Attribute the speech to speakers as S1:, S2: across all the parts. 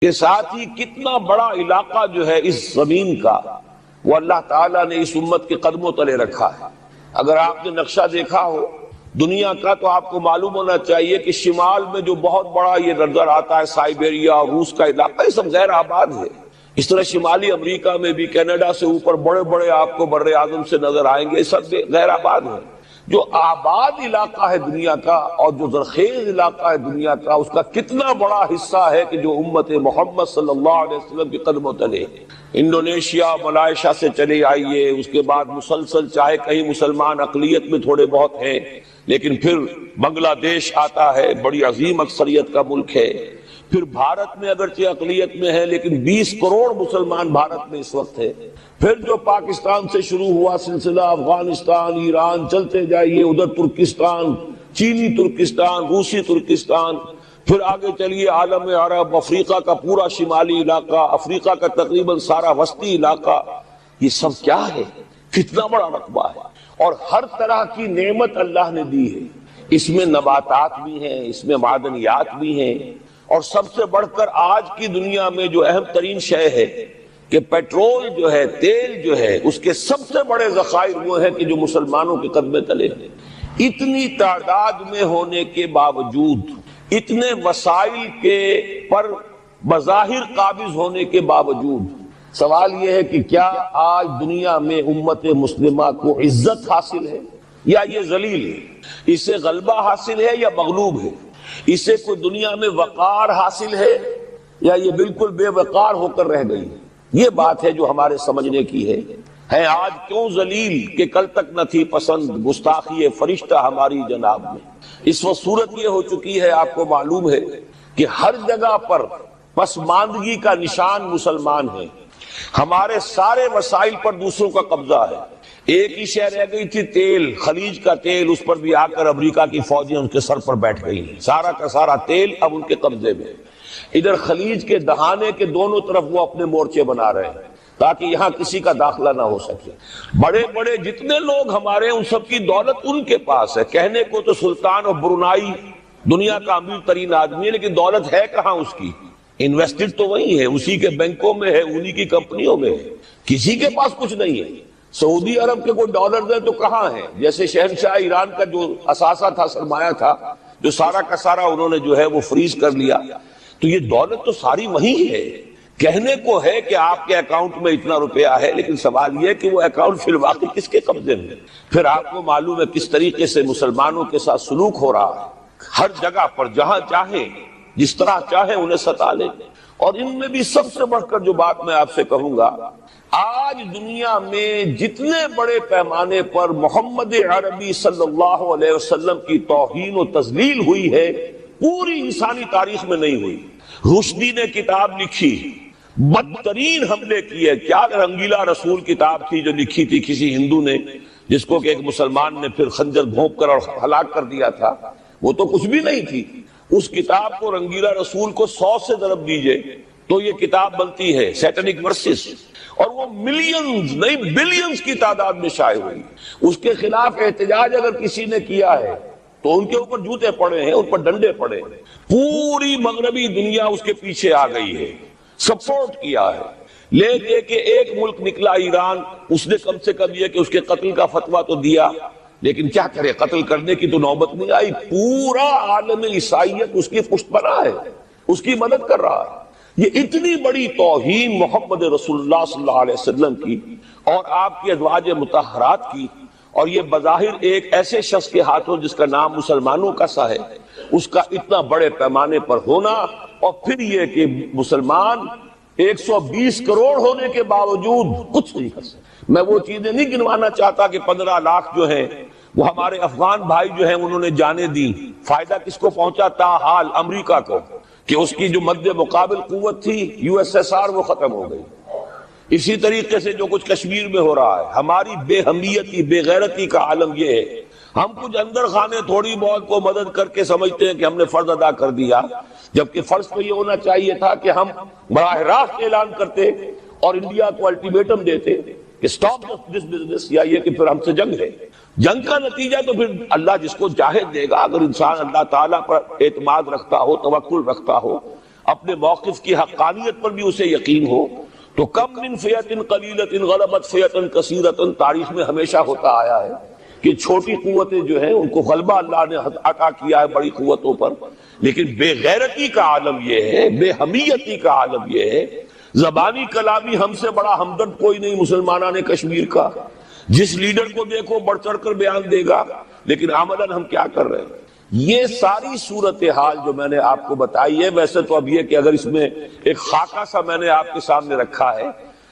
S1: کے ساتھ ہی کتنا بڑا علاقہ جو ہے اس زمین کا وہ اللہ تعالیٰ نے اس امت کے قدموں تلے رکھا ہے۔ اگر آپ نے نقشہ دیکھا ہو دنیا کا تو آپ کو معلوم ہونا چاہیے کہ شمال میں جو بہت بڑا یہ نظر آتا ہے سائبیریا اور روس کا علاقہ، یہ سب غیر آباد ہے۔ اس طرح شمالی امریکہ میں بھی کینیڈا سے اوپر بڑے بڑے آپ کو بر اعظم سے نظر آئیں گے، سب غیر آباد ہے۔ جو آباد علاقہ ہے دنیا کا اور جو زرخیز علاقہ ہے دنیا کا، اس کا کتنا بڑا حصہ ہے کہ جو امت محمد صلی اللہ علیہ وسلم کے قدموں تلے۔ انڈونیشیا ملائیشیا سے چلے آئیے، اس کے بعد مسلسل چاہے کہیں مسلمان اقلیت میں تھوڑے بہت ہیں، لیکن پھر بنگلہ دیش آتا ہے، بڑی عظیم اکثریت کا ملک ہے۔ پھر بھارت میں اگرچہ اقلیت میں ہے لیکن 20 کروڑ مسلمان بھارت میں اس وقت ہے۔ پھر جو پاکستان سے شروع ہوا سلسلہ، افغانستان، ایران، چلتے جائیے ادھر ترکستان، چینی ترکستان، روسی ترکستان، پھر آگے چلیے عالم عرب، افریقہ کا پورا شمالی علاقہ، افریقہ کا تقریباً سارا وسطی علاقہ، یہ سب کیا ہے؟ کتنا بڑا رقبہ ہے، اور ہر طرح کی نعمت اللہ نے دی ہے۔ اس میں نباتات بھی ہیں، اس میں معدنیات بھی ہیں، اور سب سے بڑھ کر آج کی دنیا میں جو اہم ترین شے ہے کہ پیٹرول جو ہے، تیل جو ہے، اس کے سب سے بڑے ذخائر وہ ہیں کہ جو مسلمانوں کے قدمے تلے ہیں۔ اتنی تعداد میں ہونے کے باوجود، اتنے وسائل کے پر بظاہر قابض ہونے کے باوجود، سوال یہ ہے کہ کیا آج دنیا میں امت مسلمہ کو عزت حاصل ہے یا یہ ذلیل ہے؟ اسے غلبہ حاصل ہے یا مغلوب ہے؟ اسے کوئی دنیا میں وقار حاصل ہے یا یہ بالکل بے وقار ہو کر رہ گئی؟ یہ بات ہے جو ہمارے سمجھنے کی ہے آج کیوں ذلیل کہ کل تک نہ تھی پسند، گستاخی فرشتہ ہماری جناب میں۔ اس وقت صورت یہ ہو چکی ہے، آپ کو معلوم ہے کہ ہر جگہ پر پسماندگی کا نشان مسلمان ہیں۔ ہمارے سارے وسائل پر دوسروں کا قبضہ ہے۔ ایک ہی شے رہ گئی تھی تیل، خلیج کا تیل، اس پر بھی آ کر امریکہ کی فوجیں ان کے سر پر بیٹھ گئی ہیں۔ سارا کا سارا تیل اب ان کے قبضے میں۔ ادھر خلیج کے دہانے کے دونوں طرف وہ اپنے مورچے بنا رہے ہیں تاکہ یہاں کسی کا داخلہ نہ ہو سکے۔ بڑے بڑے جتنے لوگ ہمارے ان سب کی دولت ان کے پاس ہے۔ کہنے کو تو سلطان اور برونائی دنیا کا امیر ترین آدمی ہے، لیکن دولت ہے کہاں اس کی؟ انویسٹڈ تو وہی ہے، اسی کے بینکوں میں ہے، انہی کی کمپنیوں میں ہے، کسی کے پاس کچھ نہیں ہے۔ سعودی عرب کے کوئی ڈالر ہے تو کہاں ہے؟ جیسے شہنشاہ ایران کا جو اثاثہ تھا، سرمایہ تھا، جو سارا کا سارا انہوں نے جو ہے وہ فریز کر لیا، تو یہ دولت تو ساری وہی ہے۔ کہنے کو ہے کہ آپ کے اکاؤنٹ میں اتنا روپیہ ہے، لیکن سوال یہ کہ وہ اکاؤنٹ فی الواقع کس کے قبضے میں؟ پھر آپ کو معلوم ہے کس طریقے سے مسلمانوں کے ساتھ سلوک ہو رہا ہے۔ ہر جگہ پر جہاں چاہیں، جس طرح چاہیں انہیں ستا لیں۔ اور ان میں بھی سب سے بڑھ کر جو بات میں آپ سے کہوں گا، آج دنیا میں جتنے بڑے پیمانے پر محمد عربی صلی اللہ علیہ وسلم کی توہین و تذلیل ہوئی ہے، پوری انسانی تاریخ میں نہیں ہوئی۔ رشدی نے کتاب لکھی، بدترین حملے کیے۔ کیا رنگیلا رسول کتاب تھی جو لکھی تھی کسی ہندو نے، جس کو کہ ایک مسلمان نے پھر خنجر گھونپ کر اور ہلاک کر دیا تھا۔ وہ تو کچھ بھی نہیں تھی۔ اس کتاب کو رنگیلا رسول کو 100 سے ضرب دیجئے تو یہ کتاب بنتی ہے سیٹنک ورسز، اور وہ ملینز نہیں بلینز کی تعداد میں شائع ہوئی۔ اس کے خلاف احتجاج اگر کسی نے کیا ہے تو ان کے اوپر جوتے پڑے ہیں، ان پر ڈنڈے پڑے ہیں۔ پوری مغربی دنیا اس کے پیچھے آ گئی ہے، سپورٹ کیا ہے۔ لے دے کے ایک ملک نکلا ایران، اس نے کم سے کم یہ کہ اس کے قتل کا فتویٰ تو دیا، لیکن کیا کرے، قتل کرنے کی تو نوبت نہیں آئی۔ پورا عالم عیسائیت اس کی پشت پناہ ہے، اس کی مدد کر رہا ہے۔ یہ اتنی بڑی توہین محمد رسول اللہ صلی اللہ علیہ وسلم کی اور آپ کی ازواج مطہرات کی، اور یہ بظاہر ایک ایسے شخص کے ہاتھوں جس کا نام مسلمانوں کا سا ہے، اس کا اتنا بڑے پیمانے پر ہونا، اور پھر یہ کہ مسلمان 120 کروڑ ہونے کے باوجود کچھ نہیں کر سکتے۔ میں وہ چیزیں نہیں گنوانا چاہتا کہ 15 لاکھ جو ہیں وہ ہمارے افغان بھائی جو ہیں انہوں نے جانیں دی۔ فائدہ کس کو پہنچا؟ تاحال امریکہ کو، کہ اس کی جو مد مقابل قوت تھی USSR وہ ختم ہو گئی۔ اسی طریقے سے جو کچھ کشمیر میں ہو رہا ہے، ہماری بے ہمیتی، بے غیرتی کا عالم یہ ہے۔ ہم کچھ اندر خانے تھوڑی بہت کو مدد کر کے سمجھتے ہیں کہ ہم نے فرض ادا کر دیا، جبکہ فرض تو یہ ہونا چاہیے تھا کہ ہم براہ راست اعلان کرتے اور انڈیا کو الٹیمیٹم دیتے کہ سٹاپ دس بزنس، یا یہ کہ پھر ہم سے جنگ ہے۔ جنگ کا نتیجہ تو پھر اللہ جس کو چاہے دے گا۔ اگر انسان اللہ تعالیٰ پر اعتماد رکھتا ہو، توکل رکھتا ہو، اپنے موقف کی حقانیت پر بھی اسے یقین ہو، تو کم من فئۃ قلیلۃ غلبت فئۃ کثیرۃ، تاریخ میں ہمیشہ ہوتا آیا ہے کہ چھوٹی قوتیں جو ہیں ان کو غلبہ اللہ نے عطا کیا ہے بڑی قوتوں پر، لیکن بے غیرتی کا عالم یہ ہے، بے حمیتی کا عالم یہ ہے، زبانی کلامی ہم سے بڑا ہمدرد کوئی نہیں مسلمانان کشمیر کا، جس لیڈر کو دیکھو بڑھ چڑھ کر بیان دے گا، لیکن عملاً ہم کیا کر رہے ہیں؟ یہ ساری صورتحال جو میں نے آپ کو بتائی ہے، ویسے تو اب یہ کہ اگر اس میں ایک خاکہ سا میں نے آپ کے سامنے رکھا ہے،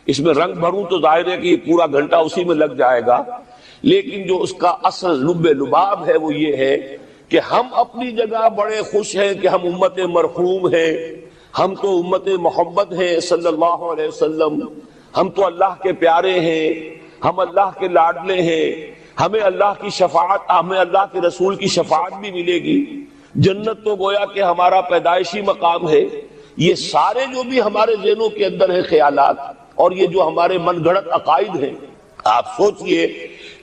S1: اس میں رنگ بھروں تو ظاہر ہے کہ یہ پورا گھنٹہ اسی میں لگ جائے گا، لیکن جو اس کا اصل لب لباب ہے وہ یہ ہے کہ ہم اپنی جگہ بڑے خوش ہیں کہ ہم امت مرحوم ہیں، ہم تو امت محمد ہیں صلی اللہ علیہ وسلم، ہم تو اللہ کے پیارے ہیں، ہم اللہ کے لاڈلے ہیں، ہمیں اللہ کی شفاعت، ہمیں اللہ کے رسول کی شفاعت بھی ملے گی، جنت تو گویا کہ ہمارا پیدائشی مقام ہے۔ یہ سارے جو بھی ہمارے ذہنوں کے اندر ہیں خیالات، اور یہ جو ہمارے من گھڑت عقائد ہیں، آپ سوچئے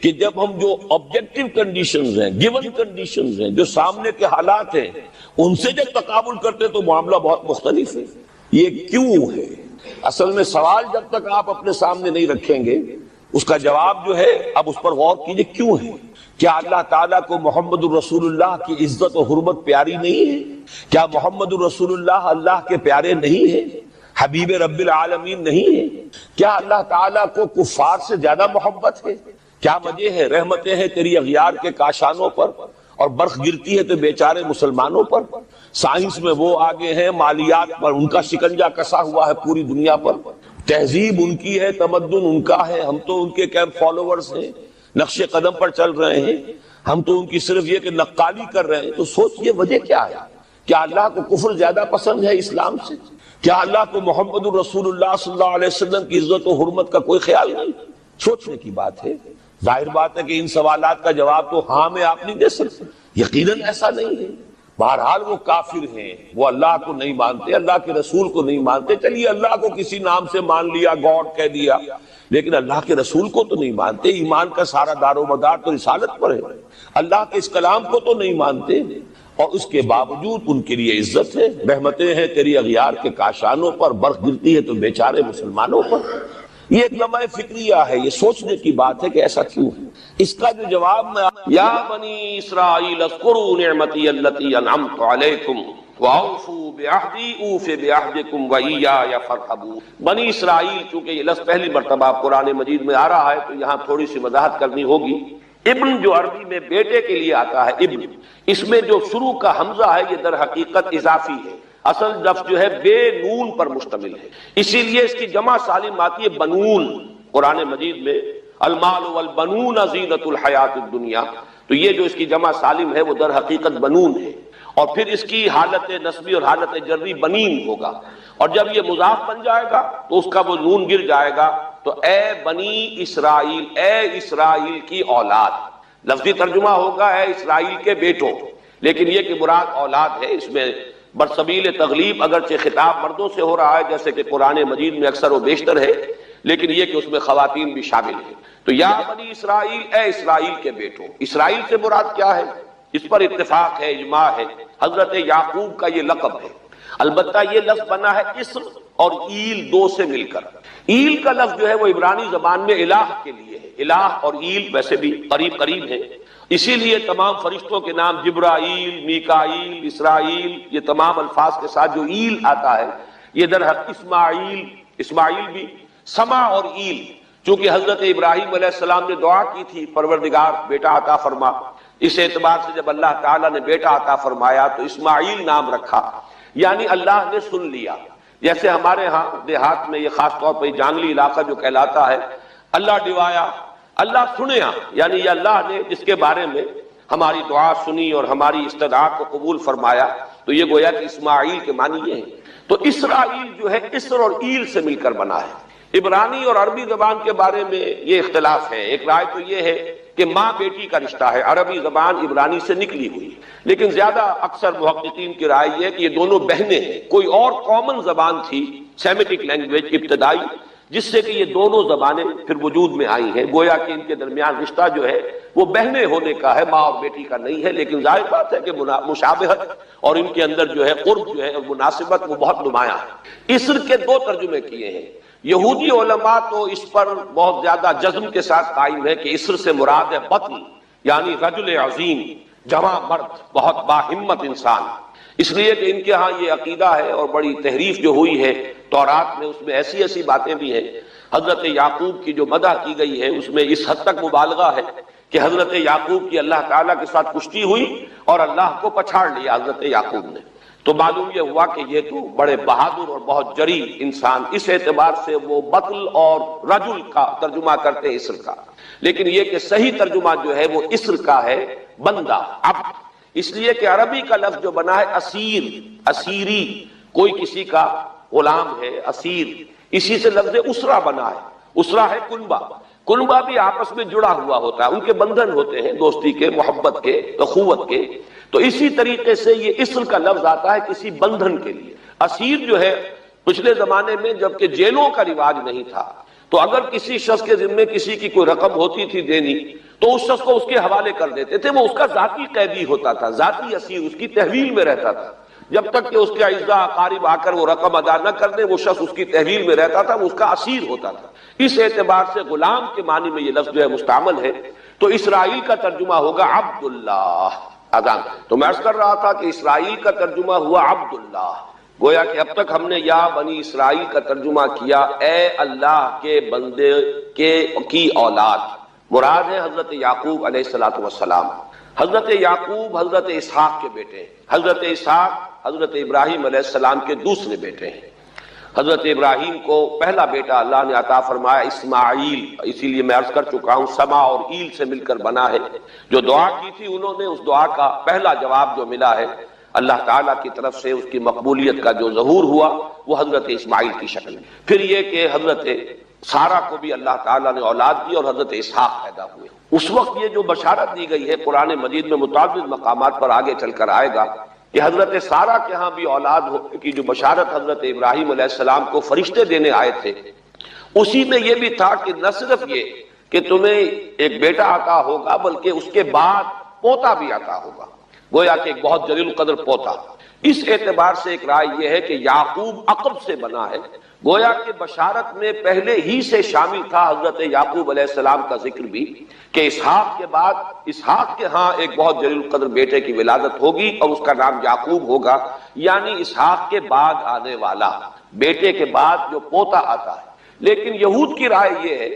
S1: کہ جب ہم جو آبجیکٹیو کنڈیشنز ہیں، گیون کنڈیشنز ہیں، جو سامنے کے حالات ہیں، ان سے جب تقابل کرتے تو معاملہ بہت مختلف ہے۔ یہ کیوں ہے؟ اصل میں سوال جب تک آپ اپنے سامنے نہیں رکھیں گے، اس کا جواب جو ہے اب اس پر غور کیجئے، کیوں ہے؟ کیا اللہ تعالیٰ کو محمد الرسول اللہ کی عزت و حرمت پیاری نہیں ہے؟ کیا محمد الرسول اللہ اللہ کے پیارے نہیں ہیں، حبیب رب العالمین نہیں ہے؟ کیا اللہ تعالیٰ کو کفار سے زیادہ محبت ہے؟ کیا وجہ ہے؟ رحمتیں ہیں تیری اغیار کے کاشانوں پر، اور برف گرتی ہے تو بیچارے مسلمانوں پر۔ سائنس میں وہ آگے ہیں، مالیات پر ان کا شکنجہ کسا ہوا ہے پوری دنیا پر، تہذیب ان کی ہے، تمدن ان کا ہے، ہم تو ان کے کیمپ فالوورز ہیں، نقش قدم پر چل رہے ہیں، ہم تو ان کی صرف یہ کہ نقالی کر رہے ہیں۔ تو سوچئے وجہ کیا ہے؟ کیا اللہ کو کفر زیادہ پسند ہے اسلام سے؟ کیا اللہ کو محمد الرسول اللہ صلی اللہ علیہ وسلم کی عزت و حرمت کا کوئی خیال نہیں؟ سوچنے کی بات ہے۔ ظاہر بات ہے کہ ان سوالات کا جواب تو ہاں میں آپ نہیں دے سکتے، یقیناً ایسا نہیں ہے۔ بہرحال وہ کافر ہیں، وہ اللہ کو نہیں مانتے، اللہ کے رسول کو نہیں مانتے، چلیے اللہ کو کسی نام سے مان لیا، گاڈ کہہ دیا، لیکن اللہ کے رسول کو تو نہیں مانتے۔ ایمان کا سارا دار و مدار تو رسالت پر ہے، اللہ کے اس کلام کو تو نہیں مانتے، اور اس کے باوجود ان کے لیے عزت ہے۔ رحمتیں ہیں تیری اغیار کے کاشانوں پر، برف گرتی ہے تو بیچارے مسلمانوں پر۔ یہ ایک لمحہ فکریہ ہے، یہ سوچنے کی بات ہے کہ ایسا کیوں ہے۔ اس کا جو جواب میں یا بنی اسرائیل اذکروا نعمتی التی انعمت علیکم واوفوا بعہدی اوف بعہدکم وایای فارہبون۔ بنی اسرائیل، چونکہ یہ لفظ پہلی مرتبہ قرآن مجید میں آ رہا ہے تو یہاں تھوڑی سی وضاحت کرنی ہوگی۔ ابن جو عربی میں بیٹے کے لیے آتا ہے ابن، اس میں جو شروع کا حمزہ ہے یہ در حقیقت اضافی ہے، اصل لفظ جو ہے بے نون پر مشتمل ہے، اسی لیے اس کی جمع سالم آتی ہے بنون۔ قرآن مجید میں المال والبنون زینت الحیات الدنیا، تو یہ جو اس کی جمع سالم ہے وہ در حقیقت بنون ہے، اور پھر اس کی حالت نسبی اور حالت جری بنین ہوگا، اور جب یہ مضاف بن جائے گا تو اس کا وہ نون گر جائے گا، تو اے بنی اسرائیل، اے اسرائیل کی اولاد۔ لفظی ترجمہ ہوگا اے اسرائیل کے بیٹوں، لیکن یہ کہ مراد اولاد ہے، اس میں برسبیل تغلیب اگرچہ خطاب مردوں سے ہو رہا ہے جیسے کہ قرآن مجید میں اکثر و بیشتر ہے، لیکن یہ کہ اس میں خواتین بھی شامل ہیں۔ تو یا بنی اسرائیل، اے اسرائیل کے بیٹوں، اسرائیل سے مراد کیا ہے؟ اس پر اتفاق ہے، اجماع ہے، حضرت یعقوب کا یہ لقب ہے۔ البتہ یہ لفظ بنا ہے اسر اور ایل دو سے مل کر۔ ایل کا لفظ جو ہے وہ عبرانی زبان میں الہ کے لیے ہے، الہ اور ایل ویسے بھی قریب قریب ہیں، اسی لیے تمام فرشتوں کے نام جبرائیل، میکائیل، اسرائیل، یہ تمام الفاظ کے ساتھ جو ایل آتا ہے یہ در حق اسماعیل بھی، سما اور ایل، چونکہ حضرت ابراہیم علیہ السلام نے دعا کی تھی پروردگار بیٹا عطا فرما، اس اعتبار سے جب اللہ تعالیٰ نے بیٹا عطا فرمایا تو اسماعیل نام رکھا، یعنی اللہ نے سن لیا۔ جیسے ہمارے ہاں دیہات میں یہ خاص طور پر جانگلی علاقہ جو کہلاتا ہے، اللہ ڈوایا، اللہ سنیا، یعنی یہ اللہ نے جس کے بارے میں ہماری دعا سنی اور ہماری استدعا کو قبول فرمایا، تو یہ گویا کہ اسماعیل کے معنی یہ ہیں۔ تو اسرائیل جو ہے اسر اور ایل سے مل کر بنا ہے۔ عبرانی اور عربی زبان کے بارے میں یہ اختلاف ہے، ایک رائے تو یہ ہے کہ ماں بیٹی کا رشتہ ہے، عربی زبان عبرانی سے نکلی ہوئی، لیکن زیادہ اکثر محققین کی رائے یہ ہے کہ یہ دونوں بہنیں ہیں، کوئی اور کامن زبان تھی، سیمیٹک لینگویج ابتدائی، جس سے کہ یہ دونوں زبانیں پھر وجود میں آئی ہیں. گویا کہ ان کے درمیان رشتہ جو ہے وہ بہنے ہونے کا ہے، ماں اور بیٹی کا نہیں ہے، لیکن ظاہر بات ہے کہ مشابہت اور ان کے اندر جو ہے قرب جو ہے اور مناسبت وہ بہت نمایاں ہے. اسر کے دو ترجمے کیے ہیں. یہودی علماء تو اس پر بہت زیادہ جزم کے ساتھ قائم ہے کہ اسر سے مراد ہے بطن، یعنی رجل عظیم، جواں مرد، بہت باہمت انسان. اس لیے کہ ان کے ہاں یہ عقیدہ ہے اور بڑی تحریف جو ہوئی ہے تورات میں، اس میں ایسی ایسی باتیں بھی ہیں. حضرت یعقوب کی جو مدح کی گئی ہے اس میں اس حد تک مبالغہ ہے کہ حضرت یعقوب کی اللہ تعالیٰ کے ساتھ کشتی ہوئی اور اللہ کو پچھاڑ لیا حضرت یعقوب نے. تو معلوم یہ ہوا کہ یہ تو بڑے بہادر اور بہت جری انسان، اس اعتبار سے وہ بطل اور رجل کا ترجمہ کرتے ہیں اسر کا. لیکن یہ کہ صحیح ترجمہ جو ہے وہ اسر کا ہے، بندہ، عبد. اس لیے کہ عربی کا لفظ جو بنا ہے اسیر، اسیری، کوئی کسی کا غلام ہے، اسیر، اسی سے لفظ اسرا بنا ہے. اسرا ہے کنبہ، کنبہ بھی آپس میں جڑا ہوا ہوتا ہے، ان کے بندھن ہوتے ہیں دوستی کے، محبت کے، اخوت کے. تو اسی طریقے سے یہ اسر کا لفظ آتا ہے کسی بندھن کے لیے. اسیر جو ہے پچھلے زمانے میں جبکہ جیلوں کا رواج نہیں تھا تو اگر کسی شخص کے ذمے کسی کی کوئی رقم ہوتی تھی دینی تو اس شخص کو اس کے حوالے کر دیتے تھے. وہ اس کا ذاتی قیدی ہوتا تھا، ذاتی اسیر، اس کی تحویل میں رہتا تھا. جب تک کہ اس کے اعزاء اقارب آ کر وہ رقم ادا نہ کر دے وہ شخص اس کی تحویل میں رہتا تھا، وہ اس کا اسیر ہوتا تھا. اس اعتبار سے غلام کے معنی میں یہ لفظ جو ہے مستعمل ہے. تو اسرائیل کا ترجمہ ہوگا عبداللہ. اذان تو میں عرض کر رہا تھا کہ اسرائیل کا ترجمہ ہوا عبداللہ. گویا کہ اب تک ہم نے یا بنی اسرائیل کا ترجمہ کیا اے اللہ کے بندے کی اولاد. مراد ہے حضرت یعقوب علیہ الصلوۃ والسلام. حضرت یعقوب حضرت اسحاق کے بیٹے ہیں. حضرت اسحاق حضرت ابراہیم علیہ السلام کے دوسرے بیٹے ہیں. حضرت ابراہیم کو پہلا بیٹا اللہ نے عطا فرمایا اسماعیل. اسی لیے میں عرض کر چکا ہوں سما اور ایل سے مل کر بنا ہے. جو دعا کی تھی انہوں نے، اس دعا کا پہلا جواب جو ملا ہے اللہ تعالیٰ کی طرف سے، اس کی مقبولیت کا جو ظہور ہوا وہ حضرت اسماعیل کی شکل میں. پھر یہ کہ حضرت سارہ کو بھی اللہ تعالیٰ نے اولاد دی اور حضرت اسحاق پیدا ہوئے. اس وقت یہ جو بشارت دی گئی ہے قرآن مجید میں متعدد مقامات پر آگے چل کر آئے گا کہ حضرت سارہ کے ہاں بھی اولاد ہونے کی جو بشارت حضرت ابراہیم علیہ السلام کو فرشتے دینے آئے تھے، اسی میں یہ بھی تھا کہ نہ صرف یہ کہ تمہیں ایک بیٹا عطا ہوگا بلکہ اس کے بعد پوتا بھی عطا ہوگا. گویا کہ ایک بہت جلیل القدر پوتا. اس اعتبار سے ایک رائے یہ ہے کہ یعقوب عقب سے بنا ہے. گویا کہ بشارت میں پہلے ہی سے شامل تھا حضرت یعقوب علیہ السلام کا ذکر بھی کہ اسحاق کے بعد اسحاق کے ہاں ایک بہت جلیل القدر بیٹے کی ولادت ہوگی اور اس کا نام یعقوب ہوگا، یعنی اسحاق کے بعد آنے والا، بیٹے کے بعد جو پوتا آتا ہے. لیکن یہود کی رائے یہ ہے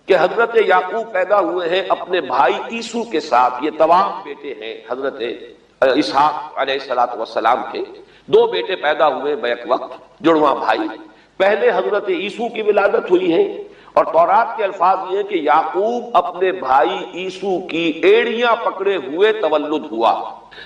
S1: کہ حضرت یعقوب پیدا ہوئے ہیں اپنے بھائی عیسو کے ساتھ. یہ تمام بیٹے ہیں حضرت اسحاق علیہ الصلوۃ والسلام کے. دو بیٹے پیدا ہوئے بیک وقت، جڑواں بھائی. پہلے حضرت عیسو کی ولادت ہوئی ہے اور تورات کے الفاظ یہ ہیں کہ یعقوب اپنے بھائی عیسو کی ایڑیاں پکڑے ہوئے تولد ہوا.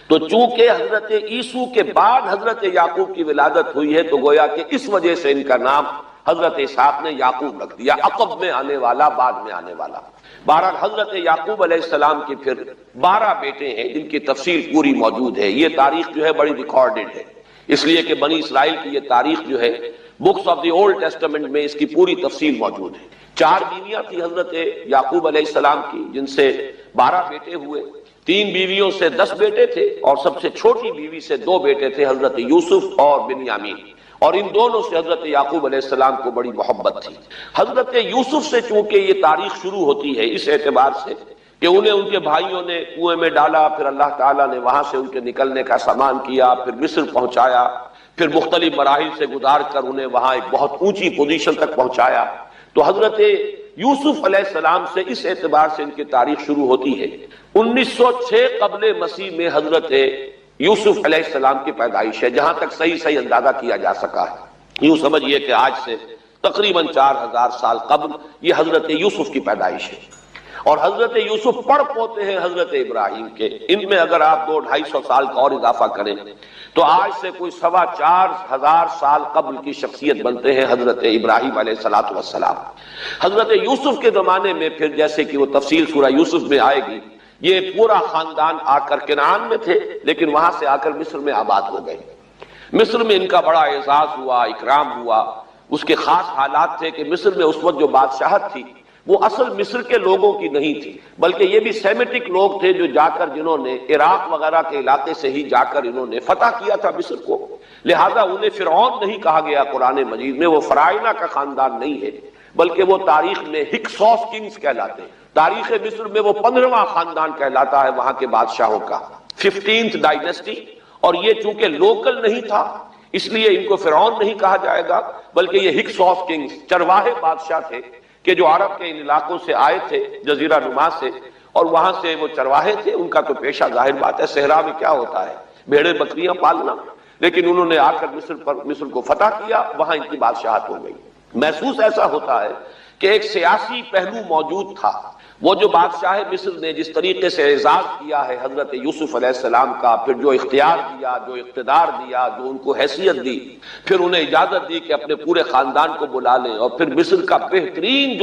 S1: تو چونکہ حضرت عیسو کے بعد حضرت یعقوب کی ولادت ہوئی ہے تو گویا کہ اس وجہ سے ان کا نام حضرت اسحاق نے یعقوب رکھ دیا، عقب میں آنے والا، بعد میں آنے والا. بہرحال حضرت یعقوب علیہ السلام کے پھر 12 بیٹے ہیں جن کی تفصیل پوری موجود ہے. یہ تاریخ جو ہے بڑی ریکارڈڈ ہے، اس لیے کہ بنی اسرائیل کی یہ تاریخ جو ہے books of the old testament میں اس کی پوری تفصیل موجود ہے. 4 بیویاں تھی حضرت یعقوب علیہ السلام کی جن سے 12 بیٹے ہوئے. 3 بیویوں سے 10 بیٹے تھے اور سب سے چھوٹی بیوی سے 2 بیٹے تھے حضرت یوسف اور بنیامین. اور ان دونوں سے حضرت یعقوب علیہ السلام کو بڑی محبت تھی. حضرت یوسف سے چونکہ یہ تاریخ شروع ہوتی ہے اس اعتبار سے کہ انہیں ان کے بھائیوں نے کنویں میں ڈالا، پھر اللہ تعالیٰ نے وہاں سے ان کے نکلنے کا سامان کیا، پھر مصر پہنچایا، پھر مختلف مراحل سے گزار کر انہیں وہاں ایک بہت اونچی پوزیشن تک پہنچایا. تو حضرت یوسف علیہ السلام سے اس اعتبار سے ان کی تاریخ شروع ہوتی ہے. 1906 قبل مسیح میں حضرت یوسف علیہ السلام کی پیدائش ہے، جہاں تک صحیح اندازہ کیا جا سکا ہے. یوں سمجھئے کہ آج سے تقریباً 4000 سال قبل یہ حضرت یوسف کی پیدائش ہے. اور حضرت یوسف پڑ پوتے ہیں حضرت ابراہیم کے. ان میں اگر آپ 200-250 سال کا اور اضافہ کریں تو آج سے کوئی 4,2500 سال قبل کی شخصیت بنتے ہیں حضرت ابراہیم علیہ الصلوۃ والسلام. حضرت یوسف کے زمانے میں پھر جیسے کہ وہ تفصیل سورہ یوسف میں آئے گی، یہ پورا خاندان آ کر کنعان میں تھے لیکن وہاں سے آ کر مصر میں آباد ہو گئے. مصر میں ان کا بڑا اعزاز ہوا، اکرام ہوا. اس کے خاص حالات تھے کہ مصر میں اس وقت جو بادشاہت تھی وہ اصل مصر کے لوگوں کی نہیں تھی، بلکہ یہ بھی سیمیٹک لوگ تھے جو جا کر جنہوں نے عراق وغیرہ کے علاقے سے ہی جا کر انہوں نے فتح کیا تھا مصر کو، لہذا انہیں فرعون نہیں کہا گیا قرآن مجید میں، وہ فرائنہ کا خاندان نہیں ہے، بلکہ وہ تاریخ میں ہکسوس کنگز کہلاتے ہیں۔ تاریخ مصر میں وہ 15واں خاندان کہلاتا ہے وہاں کے بادشاہوں کا، 15th ڈائنیسٹی، اور یہ چونکہ لوکل نہیں تھا اس لیے ان کو فرعون نہیں کہا جائے گا، بلکہ یہ ہکسوس کنگز چرواہے بادشاہ تھے کہ جو عرب کے ان علاقوں سے آئے تھے جزیرہ نما سے، اور وہاں سے وہ چرواہے تھے، ان کا تو پیشہ ظاہر بات ہے صحرا میں کیا ہوتا ہے بھیڑیں بکریاں پالنا، لیکن انہوں نے آ کر مصر کو فتح کیا، وہاں ان کی بادشاہت ہو گئی۔ محسوس ایسا ہوتا ہے کہ ایک سیاسی پہلو موجود تھا، وہ جو بادشاہ مصر نے جس طریقے سے اعزاز کیا ہے حضرت یوسف علیہ السلام کا، پھر جو اختیار دیا، جو اقتدار دیا، جو ان کو حیثیت دی، پھر انہیں اجازت دی کہ اپنے پورے خاندان کو بلا لیں، اور پھر مصر کا بہترین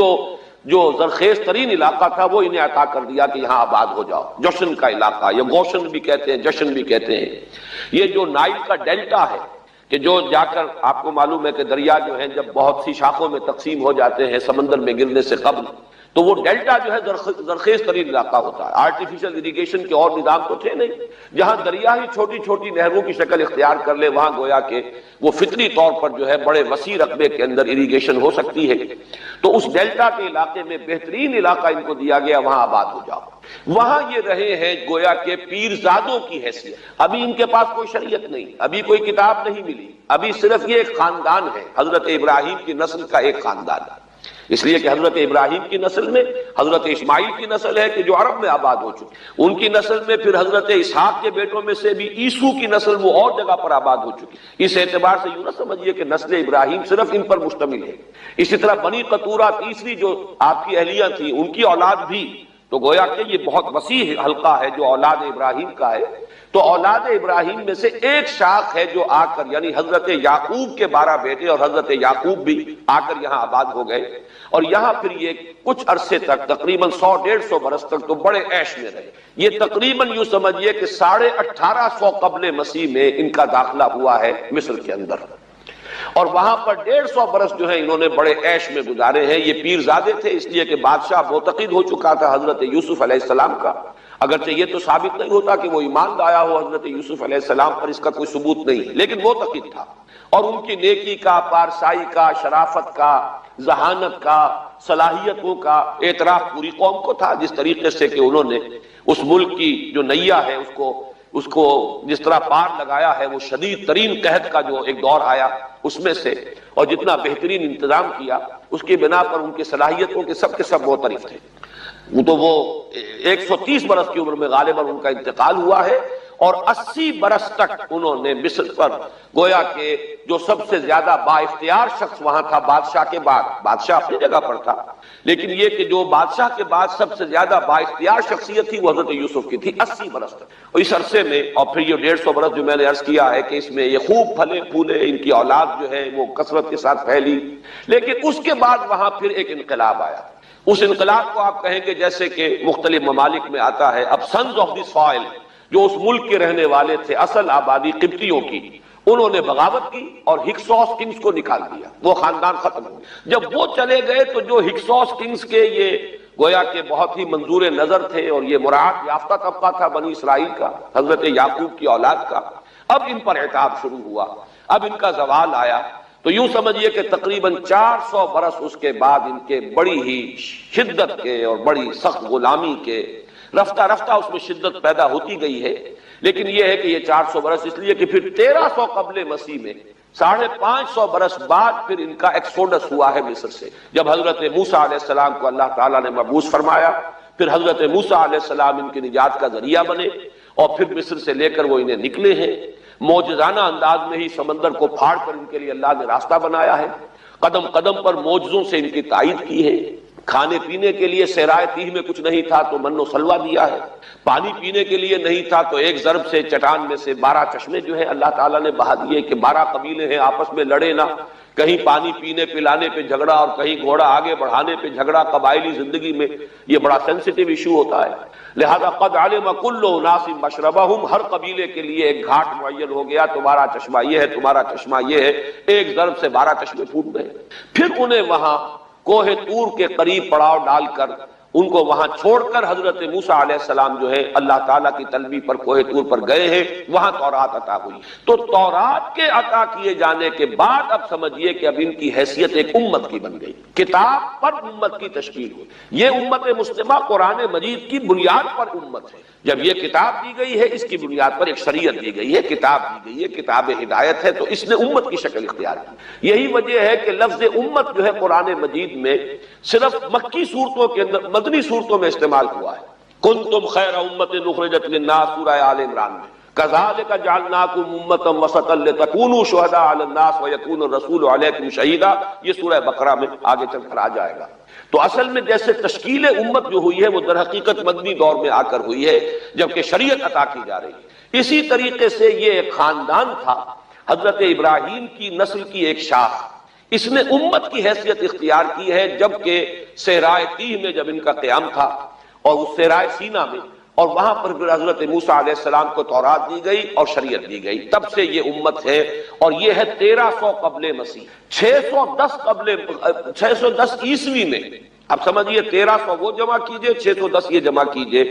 S1: جو زرخیز ترین علاقہ تھا وہ انہیں عطا کر دیا کہ یہاں آباد ہو جاؤ، جشن کا علاقہ، یا گوشن بھی کہتے ہیں، جشن بھی کہتے ہیں۔ یہ جو نائل کا ڈیلٹا ہے کہ جو جا کر آپ کو معلوم ہے کہ دریا جو ہیں جب بہت سی شاخوں میں تقسیم ہو جاتے ہیں سمندر میں گرنے سے قبل، تو وہ ڈیلٹا جو ہے زرخیز ترین علاقہ ہوتا ہے۔ آرٹیفیشل اریگیشن کے اور نظام تو تھے نہیں، جہاں دریا ہی چھوٹی چھوٹی نہروں کی شکل اختیار کر لے وہاں گویا کہ وہ فطری طور پر جو ہے بڑے وسیع رقبے کے اندر اریگیشن ہو سکتی ہے، تو اس ڈیلٹا کے علاقے میں بہترین علاقہ ان کو دیا گیا، وہاں آباد ہو جاؤ۔ وہاں یہ رہے ہیں گویا کہ پیرزادوں کی حیثیت، ابھی ان کے پاس کوئی شریعت نہیں، ابھی کوئی کتاب نہیں ملی، ابھی صرف یہ ایک خاندان ہے، حضرت ابراہیم کی نسل کا ایک خاندان ہے، اس لیے کہ حضرت ابراہیم کی نسل میں حضرت اسماعیل کی نسل ہے کہ جو عرب میں آباد ہو چکی، ان کی نسل میں پھر حضرت اسحاق کے بیٹوں میں سے بھی عیسو کی نسل وہ اور جگہ پر آباد ہو چکی۔ اس اعتبار سے یوں نہ سمجھیے کہ نسل ابراہیم صرف ان پر مشتمل ہے، اسی طرح بنی قطورہ تیسری جو آپ کی اہلیہ تھی ان کی اولاد بھی، تو گویا کہ یہ بہت وسیع حلقہ ہے جو اولاد ابراہیم کا ہے۔ تو اولاد ابراہیم میں سے ایک شاخ ہے جو آ کر، یعنی حضرت یعقوب کے 12 بیٹے اور حضرت یعقوب بھی آ کر یہاں آباد ہو گئے، اور یہاں پھر یہ کچھ عرصے تک تقریباً 100-150 برس تک تو بڑے عیش میں رہے۔ یہ تقریباً یوں سمجھیے کہ 1850 قبل مسیح میں ان کا داخلہ ہوا ہے مصر کے اندر، اور وہاں پر 150 برس جو ہے انہوں نے بڑے عیش میں گزارے ہیں۔ یہ پیرزادے تھے اس لیے کہ بادشاہ معتقد ہو چکا تھا حضرت یوسف علیہ السلام کا، اگرچہ یہ تو ثابت نہیں ہوتا کہ وہ ایمان لایا ہو حضرت یوسف علیہ السلام پر، اس کا کوئی ثبوت نہیں ہے، لیکن معتقد تھا، اور ان کی نیکی کا، پارسائی کا، شرافت کا، ذہانت کا، صلاحیتوں کا اعتراف پوری قوم کو تھا، جس طریقے سے کہ انہوں نے اس ملک کی جو نیا ہے اس کو جس طرح پار لگایا ہے، وہ شدید ترین قحط کا جو ایک دور آیا اس میں سے، اور جتنا بہترین انتظام کیا اس کی بنا پر ان کی صلاحیتوں کے سب معترف تھے۔ تو وہ 130 برس کی عمر میں غالباً ان کا انتقال ہوا ہے، اور 80 برس تک انہوں نے مصر پر گویا کہ جو سب سے زیادہ با اختیار شخص وہاں تھا بادشاہ کے بعد، بادشاہ اپنی جگہ پر تھا، لیکن یہ کہ جو بادشاہ کے بعد سب سے زیادہ با اختیار شخصیت تھی وہ حضرت یوسف کی تھی 80 برس تک، اور اس عرصے میں، اور پھر یہ 150 برس جو میں نے عرض کیا ہے کہ اس میں یہ خوب پھلے پھولے، ان کی اولاد جو ہے وہ کثرت کے ساتھ پھیلی، لیکن اس کے بعد وہاں پھر ایک انقلاب آیا۔ اس انقلاب کو آپ کہیں گے جیسے کہ مختلف ممالک میں آتا ہے، اب سنز آف دی سوائل جو اس ملک کے رہنے والے تھے، اصل آبادی قبطیوں کی، انہوں نے بغاوت کی اور ہکسوس کنگز کو نکال دیا، وہ خاندان ختم ہو گیا۔ جب وہ چلے گئے تو جو ہکسوس کنگز کے یہ گویا کہ بہت ہی منظور نظر تھے اور یہ مراعات یافتہ طبقہ تھا بنی اسرائیل کا، حضرت یعقوب کی اولاد کا، اب ان پر عتاب شروع ہوا، اب ان کا زوال آیا۔ تو یوں سمجھیے کہ تقریباً 400 برس اس کے بعد ان کے بڑی ہی شدت کے اور بڑی سخت غلامی کے، رفتہ رفتہ اس میں شدت پیدا ہوتی گئی ہے، لیکن یہ ہے کہ یہ 400 برس اس لیے کہ پھر 1300 قبل مسیح میں 550 برس بعد پھر ان کا ایکسوڈس ہوا ہے مصر سے، جب حضرت موسیٰ علیہ السلام کو اللہ تعالیٰ نے مبعوث فرمایا، پھر حضرت موسیٰ علیہ السلام ان کی نجات کا ذریعہ بنے، اور پھر مصر سے لے کر وہ انہیں نکلے ہیں، معجزانہ انداز میں ہی سمندر کو پھاڑ کر ان کے لیے اللہ نے راستہ بنایا ہے، قدم قدم پر معجزوں سے ان کی تائید کی ہے، کھانے پینے کے لیے صحرائے تیہ میں کچھ نہیں تھا تو من و سلوہ دیا ہے، پانی پینے کے لیے نہیں تھا تو ایک ضرب سے چٹان میں سے 12 چشمے جو ہے اللہ تعالیٰ نے بہا دیے کہ 12 قبیلے ہیں آپس میں لڑے نہ، کہیں پانی پینے پلانے پہ جھگڑا اور کہیں گھوڑا آگے بڑھانے پہ جھگڑا، قبائلی زندگی میں یہ بڑا سینسیٹیو ایشو ہوتا ہے۔ لہذا قد علم کل اناس مشربہم، ہر قبیلے کے لیے ایک گھاٹ معین ہو گیا، تمہارا چشمہ یہ ہے، تمہارا چشمہ یہ ہے، ایک ضرب سے 12 چشمے پھوٹ گئے۔ پھر انہیں وہاں کوہ طور کے قریب پڑاؤ ڈال کر ان کو وہاں چھوڑ کر حضرت موسیٰ علیہ السلام جو ہے اللہ تعالیٰ کی طلبی پر کوہ طور پر گئے ہیں، وہاں تورات عطا ہوئی۔ تو تورات کے عطا کیے جانے کے بعد اب سمجھیے کہ اب ان کی حیثیت ایک امت کی بن گئی، کتاب پر امت کی تشکیل ہوئی۔ یہ امت مسلمہ قرآن مجید کی بنیاد پر امت ہے۔ جب یہ کتاب دی گئی ہے، اس کی بنیاد پر ایک شریعت دی گئی ہے، کتاب دی گئی ہے، کتاب ہدایت ہے، تو اس نے امت کی شکل اختیار کی۔ یہی وجہ ہے کہ لفظ امت جو ہے قرآن مجید میں صرف مکی صورتوں کے اندر، مدنی صورتوں میں استعمال ہوا ہے۔ کنتم خیر امت اخرجت للناس، سورہ آل عمران میں، کذالک جعلناکم امۃ وسطا لتکونوا شہداء علی الناس ویکون الرسول علیکم شہیدا، یہ سورہ بقرہ میں آگے چل کر آ جائے گا۔ تو اصل میں جیسے تشکیل امت جو ہوئی ہے وہ در حقیقت مدنی دور میں آ کر ہوئی ہے، جبکہ شریعت عطا کی جا رہی ہے۔ اسی طریقے سے یہ ایک خاندان تھا، حضرت ابراہیم کی نسل کی ایک شاخ، اس نے امت کی حیثیت اختیار کی ہے، جبکہ صحرائے تیہ میں جب ان کا قیام تھا اور اس صحرائے سینا میں، اور وہاں پر پھر حضرت موسیٰ علیہ السلام کو تورات دی گئی اور شریعت دی گئی، تب سے یہ امت ہے۔ اور یہ ہے 1300 قبل مسیح، 610 عیسوی میں، اب سمجھیے 1300 وہ جمع کیجئے، 610 یہ جمع کیجئے،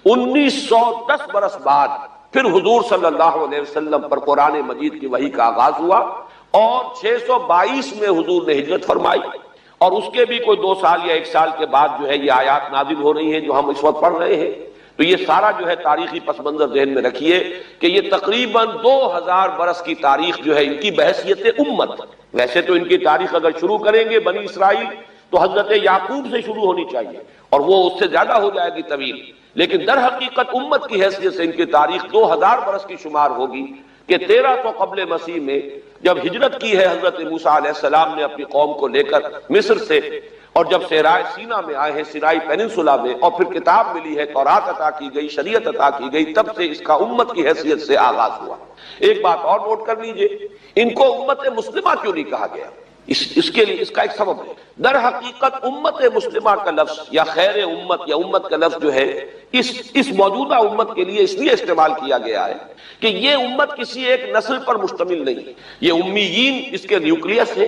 S1: 1910 برس بعد پھر حضور صلی اللہ علیہ وسلم پر قرآن مجید کی وحی کا آغاز ہوا، اور 622 میں حضور نے ہجرت فرمائی، اور اس کے بھی کوئی 2 سال یا 1 سال کے بعد جو ہے یہ آیات نازل ہو رہی ہیں جو ہم اس وقت پڑھ رہے ہیں۔ تو یہ سارا جو ہے تاریخی پس منظر ذہن میں رکھیے کہ یہ تقریباً 2000 برس کی تاریخ جو ہے ان کی بحیثیت امت۔ ویسے تو ان کی تاریخ اگر شروع کریں گے بنی اسرائیل تو حضرت یعقوب سے شروع ہونی چاہیے، اور وہ اس سے زیادہ ہو جائے گی طویل، لیکن در حقیقت امت کی حیثیت سے ان کی تاریخ 2000 برس کی شمار ہوگی کہ 1300 قبل مسیح میں جب ہجرت کی ہے حضرت موسیٰ علیہ السلام نے اپنی قوم کو لے کر مصر سے، اور جب صحرائے سینا میں آئے ہیں، سینائی پیننسولا میں، اور پھر کتاب ملی ہے، تورات عطا کی گئی، شریعت عطا کی گئی، تب سے اس کا امت کی حیثیت سے آغاز ہوا۔ ایک بات اور نوٹ کر لیجئے، ان کو امت مسلمہ کیوں نہیں کہا گیا؟ اس کے لیے اس کا ایک سبب ہے۔ در حقیقت امت مسلمہ کا لفظ یا خیر امت یا امت کا لفظ جو ہے اس موجودہ امت کے لیے اس لیے استعمال کیا گیا ہے کہ یہ امت کسی ایک نسل پر مشتمل نہیں ہے، یہ امیین اس کے نیوکلیس ہے،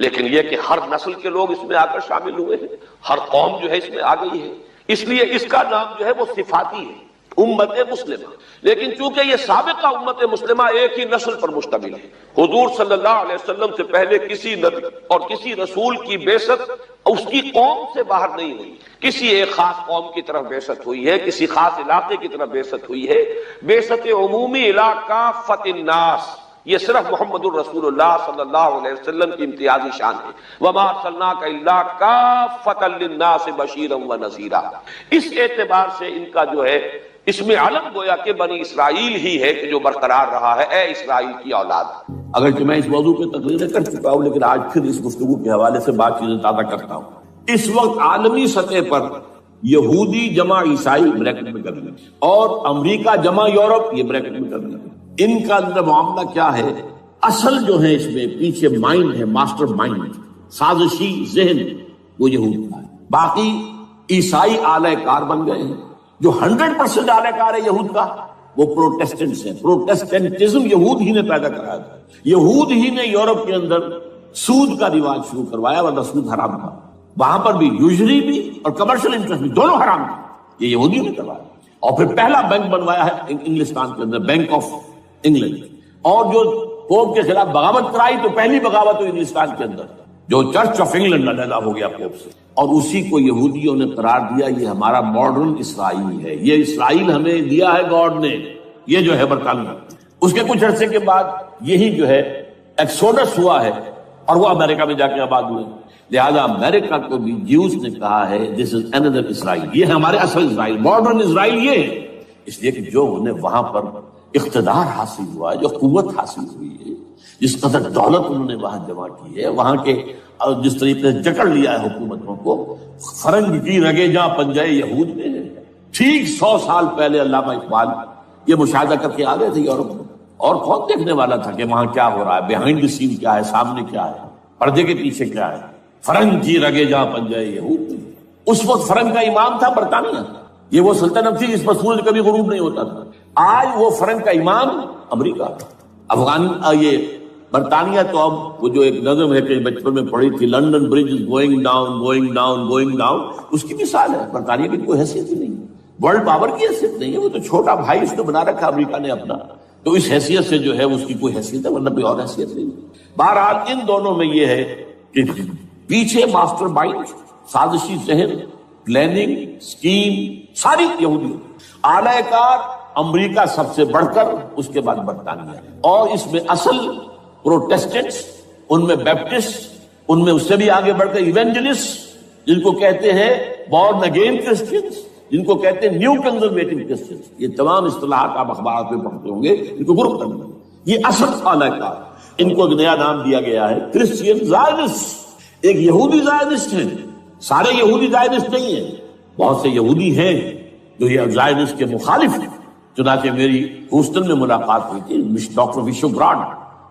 S1: لیکن یہ کہ ہر نسل کے لوگ اس میں آ کر شامل ہوئے ہیں، ہر قوم جو ہے اس میں آ گئی ہے، اس لیے اس کا نام جو ہے وہ صفاتی ہے، امت مسلمہ۔ لیکن چونکہ یہ سابقہ امت مسلمہ ایک ہی نسل پر مشتمل ہے، حضور صلی اللہ علیہ وسلم سے پہلے کسی نبی اور کسی رسول کی بعثت اس کی قوم سے باہر نہیں ہوئی، کسی ایک خاص قوم کی طرف بعثت ہوئی ہے، کسی خاص علاقے کی طرف بعثت ہوئی ہے۔ بعثت عمومی الی کافۃ الناس، یہ صرف محمد الرسول اللہ صلی اللہ علیہ وسلم کی امتیازی شان ہے۔ وَمَا أَرْسَلْنَاكَ إِلَّا كَافَّةً لِلنَّاسِ بَشِيرًا وَنَذِيرًا۔ اس اعتبار سے ان کا جو ہے اس میں علم گویا کہ بنی اسرائیل ہی ہے کہ جو برقرار رہا ہے، اے اسرائیل کی اولاد۔
S2: اگرچہ میں اس موضوع پہ تقریریں کر چکا ہوں، لیکن آج پھر اس گفتگو کے حوالے سے بات چیزیں تازہ کرتا ہوں۔ اس وقت عالمی سطح پر یہودی جمع عیسائی بریکٹ میں کر لیں، اور امریکہ جمع یورپ یہ بریکٹ میں کر لیں۔ ان کا اندر معاملہ کیا ہے؟ اصل جو ہے اس میں پیچھے مائنڈ ہے، ماسٹر مائنڈ، سازشی ذہن، وہ یہود کا ہے۔ باقی عیسائی آلہ کار بن گئے ہیں۔ جو 100% آلہ کار ہے یہود کا وہ پروٹیسٹنٹس ہیں۔ پروٹیسٹنٹزم یہود ہی نے پیدا کرایا تھا، یہود ہی نے یورپ کے اندر سود کا رواج شروع کروایا، ورنہ سود حرام تھا وہاں پر بھی، یوزری بھی اور کمرشل انٹرسٹ بھی، دونوں حرام تھے، یہ یہودیوں نے کروایا۔ اور پھر پہلا بینک بنوایا ہے انگلستان کے اندر، بینک آف انگلینڈ، اور جو پوپ کے خلاف بغاوت کرائی تو پہلی بغاوت ہوئی انگلستان کے اندر، جو چرچ آف انگلینڈ علیحدہ ہو گیا پوپ سے، اور اسی کو یہودیوں نے قرار دیا یہ ہمارا ماڈرن اسرائیل ہے، یہ اسرائیل ہمیں دیا ہے گاڈ نے، یہ جو ہے برطانیہ۔ اس کے کچھ عرصے کے بعد یہی جو ہے ایکسوڈس ہوا ہے، اور وہ امریکہ میں جا کے آباد ہوئے۔ لہذا امریکہ کو بھی جیوز نے کہا ہے دس از another اسرائیل، یہ ہے ہمارے اصل اسرائیل، ماڈرن اسرائیل یہ ہے، اس لیے کہ جو انہیں وہاں پر اقتدار حاصل ہوا ہے، جو قوت حاصل ہوئی ہے، جس قدر دولت انہوں نے وہاں جمع کی ہے، وہاں کے جس طریقے سے جکڑ لیا ہے حکومتوں کو، فرنگ کی رگے جہاں پنجے یہود میں ہے۔ ٹھیک 100 سال پہلے علامہ اقبال یہ مشاہدہ کر کے آ گئے تھے یورپ میں، اور کون دیکھنے والا تھا کہ وہاں کیا ہو رہا ہے، بیہائنڈ دی سین کیا ہے، سامنے کیا ہے۔ پردے کے پیچھے کیا ہے؟ فرنگ کی رگے جہاں پن جائے یہود. اس وقت فرنگ کا امام تھا برطانیہ. یہ وہ سلطنت تھی جس پر سورج کبھی غروب نہیں ہوتا تھا. آج وہ فرنگ کا امام امریکہ. یہ برطانیہ تو اب وہ جو ایک نظم ہے کہ بچپن میں پڑھی تھی، London bridge is going down going down going down, اس کی مثال ہے. برطانیہ کی کوئی حیثیت ہی نہیں ہے، ورلڈ پاور کی حیثیت نہیں ہے. وہ تو چھوٹا بھائی اس نے بنا رکھا امریکہ نے اپنا، تو اس حیثیت سے جو ہے اس کی کوئی حیثیت ہے، ورنہ کوئی اور حیثیت نہیں. بہرحال ان دونوں میں یہ ہے کہ پیچھے ماسٹر مائنڈ، سازشی ذہن، پلاننگ، اسکیم ساری یہودی. اعلی کار امریکہ سب سے بڑھ کر، اس کے بعد برطانیہ. اور اس میں اصل پروٹیسٹنٹس، ان میں بیپٹسٹ، ان میں اس سے بھی آگے بڑھ کر ایونجلسٹ، جن کو کہتے ہیں بورن اگین کرسچنس، جن کو کہتے ہیں نیو کنزرویٹو کرسچنس. یہ تمام اصطلاحات آپ اخبارات میں پڑھتے ہوں گے، ان کو گروپ کرنا. یہ اصل اعلی کار. ان کو ایک نیا نام دیا گیا ہے کرسچین زائنسٹ. ایک یہودی زائنسٹ ہیں، سارے یہودی زائنسٹ نہیں ہیں، بہت سے یہودی ہیں جو یہ زائنسٹ کے مخالف ہیں. چنانچہ میری ہیوسٹن میں ملاقات ہوئی تھی ڈاکٹر وشو براڈ،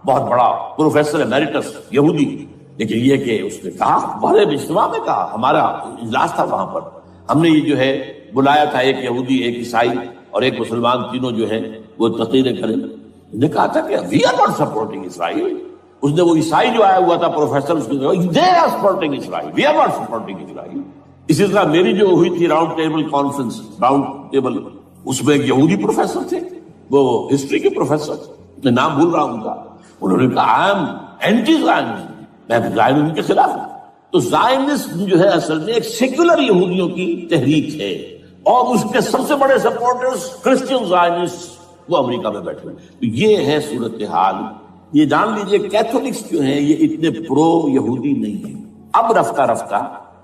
S2: بہت بڑا پروفیسر ایمیریٹس یہودی. لیکن یہ کہ اس نے کہا، بڑے اجتماع میں کہا، ہمارا اجلاس تھا وہاں پر، ہم نے یہ جو ہے بلایا تھا ایک یہودی، ایک عیسائی اور ایک مسلمان، تینوں جو ہے وہ تقریریں کریں. نے کہا تھا کہ وی آر ناٹ سپورٹنگ اسرائیل. اس نے وہ عیسائی جو آیا ہوا تھا پروفیسر، اس نے کہا they are supporting Israel, we are not supporting Israel. اسی طرح میری جو ہوئی تھی round table conference, round table, اس میں ایک یہودی پروفیسر تھے، وہ ہسٹری کے پروفیسر، میں نام بھول رہا ہوں ان کا. انہوں نے کہا آئی ایم اینٹی زائنسٹ، میں زائنسٹ کے خلاف ہوں. تو زائنسٹ جو ہے اصل میں ایک سیکولر یہودیوں کی تحریک ہے، اور اس کے سب سے بڑے سپورٹرز کرسچین زائنسٹ وہ امریکہ میں بیٹھے ہیں. تو یہ ہے صورتحال. یہ جان لیجئے کیتھولکس جو ہیں یہ اتنے پرو یہودی نہیں ہیں. اب رفتہ رفتہ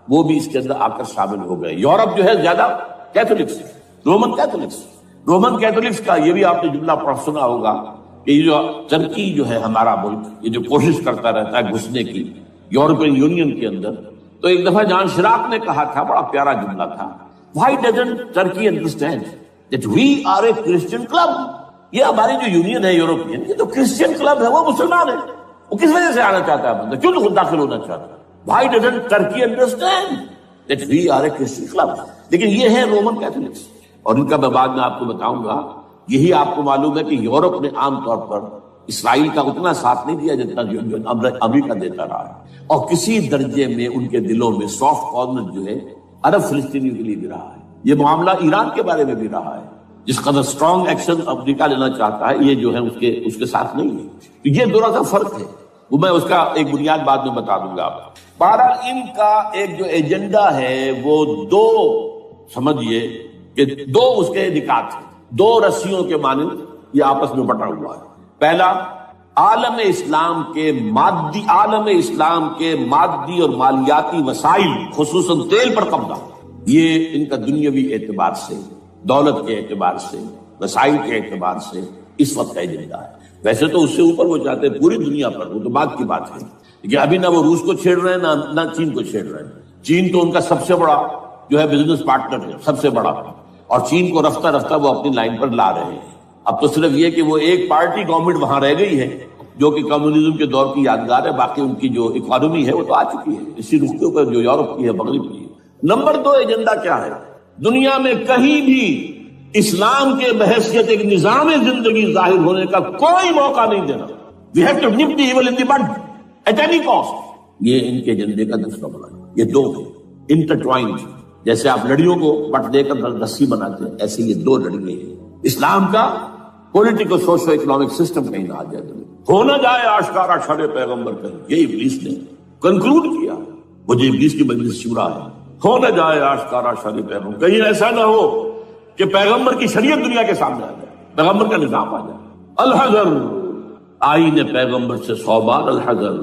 S2: وہ بھی اس کے اندر آ کر شامل ہو گئے. یورپ جو ہے زیادہ Catholics, Roman Catholics. Roman Catholics کا یہ بھی آپ نے جملہ پڑھ سنا ہوگا کہ یہ جو ترکی جو ہے ہمارا ملک، یہ جو کوشش کرتا رہتا ہے گھسنے کی یورپین یونین کے اندر. تو ایک دفعہ جان شراک نے کہا تھا، بڑا پیارا جملہ تھا، Why doesn't Turkey understand that we are a Christian club؟ یہ ہماری جو یونین ہے یورپین، یہ تو کرسچین کلب ہے، وہ مسلمان ہے. وہ کس وجہ سے آنا چاہتا ہے بندہ؟ کیوں تو خود داخل ہونا چاہتا ہے؟ Why doesn't Turkey understand that we are a Christian club؟ لیکن یہ ہے رومن کیتھولکس، اور ان کا میں بعد میں آپ کو بتاؤں گا. یہی آپ کو معلوم ہے کہ یورپ نے عام طور پر اسرائیل کا اتنا ساتھ نہیں دیا جتنا امریکہ دیتا رہا ہے، اور کسی درجے میں ان کے دلوں میں سافٹ کارنر جو ہے عرب فلسطینیوں کے لیے بھی رہا ہے. یہ معاملہ ایران کے بارے میں بھی رہا ہے. جس قدر اسٹرانگ ایکشن امریکہ لینا چاہتا ہے، یہ جو ہے اس کے ساتھ نہیں ہے. تو یہ دونوں کا فرق ہے، وہ میں اس کا ایک بنیاد بعد میں بتا دوں گا آپ کو. بہرحال ان کا ایک جو ایجنڈا ہے وہ دو، سمجھیے کہ دو اس کے نکات ہیں، دو رسیوں کے مانند یہ آپس میں بٹا ہوا ہے. پہلا، عالم اسلام کے مادی اور مالیاتی وسائل، خصوصاً تیل پر قبضہ. یہ ان کا دنیاوی اعتبار سے، دولت کے اعتبار سے، وسائل کے اعتبار سے اس وقت کا ایجنڈا ہے. ویسے تو اس سے اوپر وہ چاہتے ہیں پوری دنیا پر، وہ تو بعد کی بات ہے. لیکن ابھی نہ وہ روس کو چھیڑ رہے ہیں نہ چین کو چھیڑ رہے ہیں. چین تو ان کا سب سے بڑا جو ہے بزنس پارٹنر ہے، سب سے بڑا، اور چین کو رفتہ رفتہ وہ اپنی لائن پر لا رہے ہیں. اب تو صرف یہ کہ وہ ایک پارٹی گورنمنٹ وہاں رہ گئی ہے جو کہ کمیونزم کے دور کی یادگار ہے، باقی ان کی جو اکانومی ہے وہ تو آ چکی ہے اسی رخ پر جو یورپ کی ہے، مغرب کی ہے. نمبر دو ایجنڈا کیا ہے؟ دنیا میں کہیں بھی اسلام کے بحیثیت ایک نظام زندگی ظاہر ہونے کا کوئی موقع نہیں دینا. We have to nip the evil in the bud at any cost. یہ ان کے ایجنڈے کا دوسرا بڑا ہے. یہ دو ہیں انٹرٹوائنڈ. جیسے آپ لڑیوں کو بٹ دے کر رسی بناتے ہیں، ایسے یہ دو لڑیے ہیں. اسلام کا پولیٹیکل سوشو اکنامک سسٹم کہیں نہ آ جائے، ہو نہ جائے آشکارا شر پیغمبر کہیں. یہ ابلیس نے کنکلوڈ کیا، وہ جو ابلیس کی مجلس شورا ہے، ہو نہ جائے آشکارا شر پیغمبر. کہیں ایسا نہ ہو کہ پیغمبر کی شریعت دنیا کے سامنے آ جائے، پیغمبر کا نظام آ جائے. الحذر، آئین پیغمبر سے 100 بار الحذر.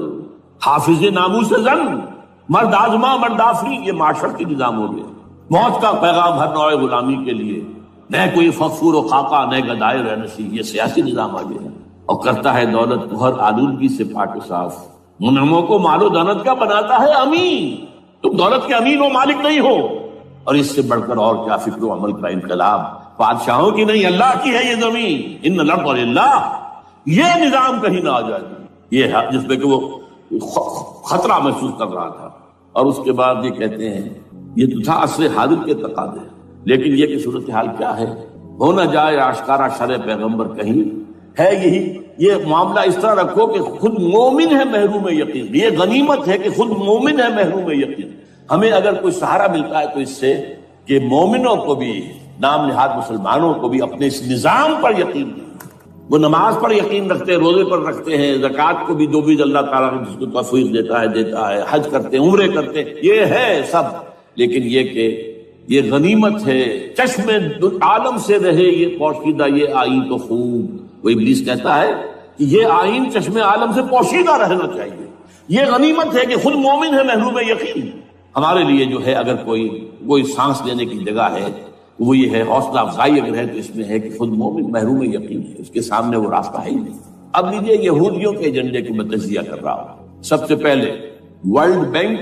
S2: حافظ ناموس زن، مرد آزما مرد آفری، یہ معاشرتی نظام ہو گیا. موت کا پیغام ہر نوع غلامی کے لیے، نہ کوئی فخور و خاکہ نہ گدائے رہنسی، یہ سیاسی نظام آ گیا. اور کرتا ہے دولت کو ہر آلودگی سے پاک و صاف. منعموں کو مال و دولت کا بناتا ہے امین. تم دولت کے امین و مالک نہیں ہو. اور اس سے بڑھ کر اور کیا فکر و عمل کا انقلاب. بادشاہوں کی نہیں، اللہ کی ہے یہ زمین. ان الارض للہ. یہ نظام کہیں نہ آ جائے، یہ جس میں کہ وہ خطرہ محسوس کر رہا تھا، اور اس کے بعد یہ کہتے ہیں یہ تو تھا عصر حاضر کے تقاضے، لیکن یہ کہ صورتحال کیا ہے، ہو نہ جائے آشکارا شرع پیغمبر کہیں، ہے یہی یہ معاملہ اس طرح رکھو کہ خود مومن ہے محروم یقین، یہ غنیمت ہے کہ خود مومن ہے محروم یقین۔ ہمیں اگر کوئی سہارا ملتا ہے تو اس سے کہ مومنوں کو بھی، نام نہاد مسلمانوں کو بھی اپنے اس نظام پر یقین ہے، وہ نماز پر یقین رکھتے ہیں، روزے پر رکھتے ہیں، زکوٰۃ کو بھی جو بھی اللہ تعالیٰ نے جس کو توفیق دیتا ہے، حج کرتے ہیں، عمرے کرتے ہیں، یہ ہے سب، لیکن یہ کہ یہ غنیمت ہے، چشم عالم سے رہے یہ پوشیدہ یہ آئین تو خوب۔ وہ ابلیس کہتا ہے کہ یہ آئین چشم عالم سے پوشیدہ رہنا چاہیے، یہ غنیمت ہے کہ خود مومن ہے محروم یقین۔ ہمارے لیے جو ہے اگر کوئی سانس لینے کی جگہ ہے وہ یہ ہے، حوصلہ افزائی اگر ہے تو اس میں ہے کہ خود مومن محروم یقین ہے، اس کے سامنے وہ راستہ ہے ہی نہیں۔ اب لیجیے یہودیوں کے ایجنڈے کو میں تجزیہ کر رہا ہوں۔ سب سے پہلے World Bank,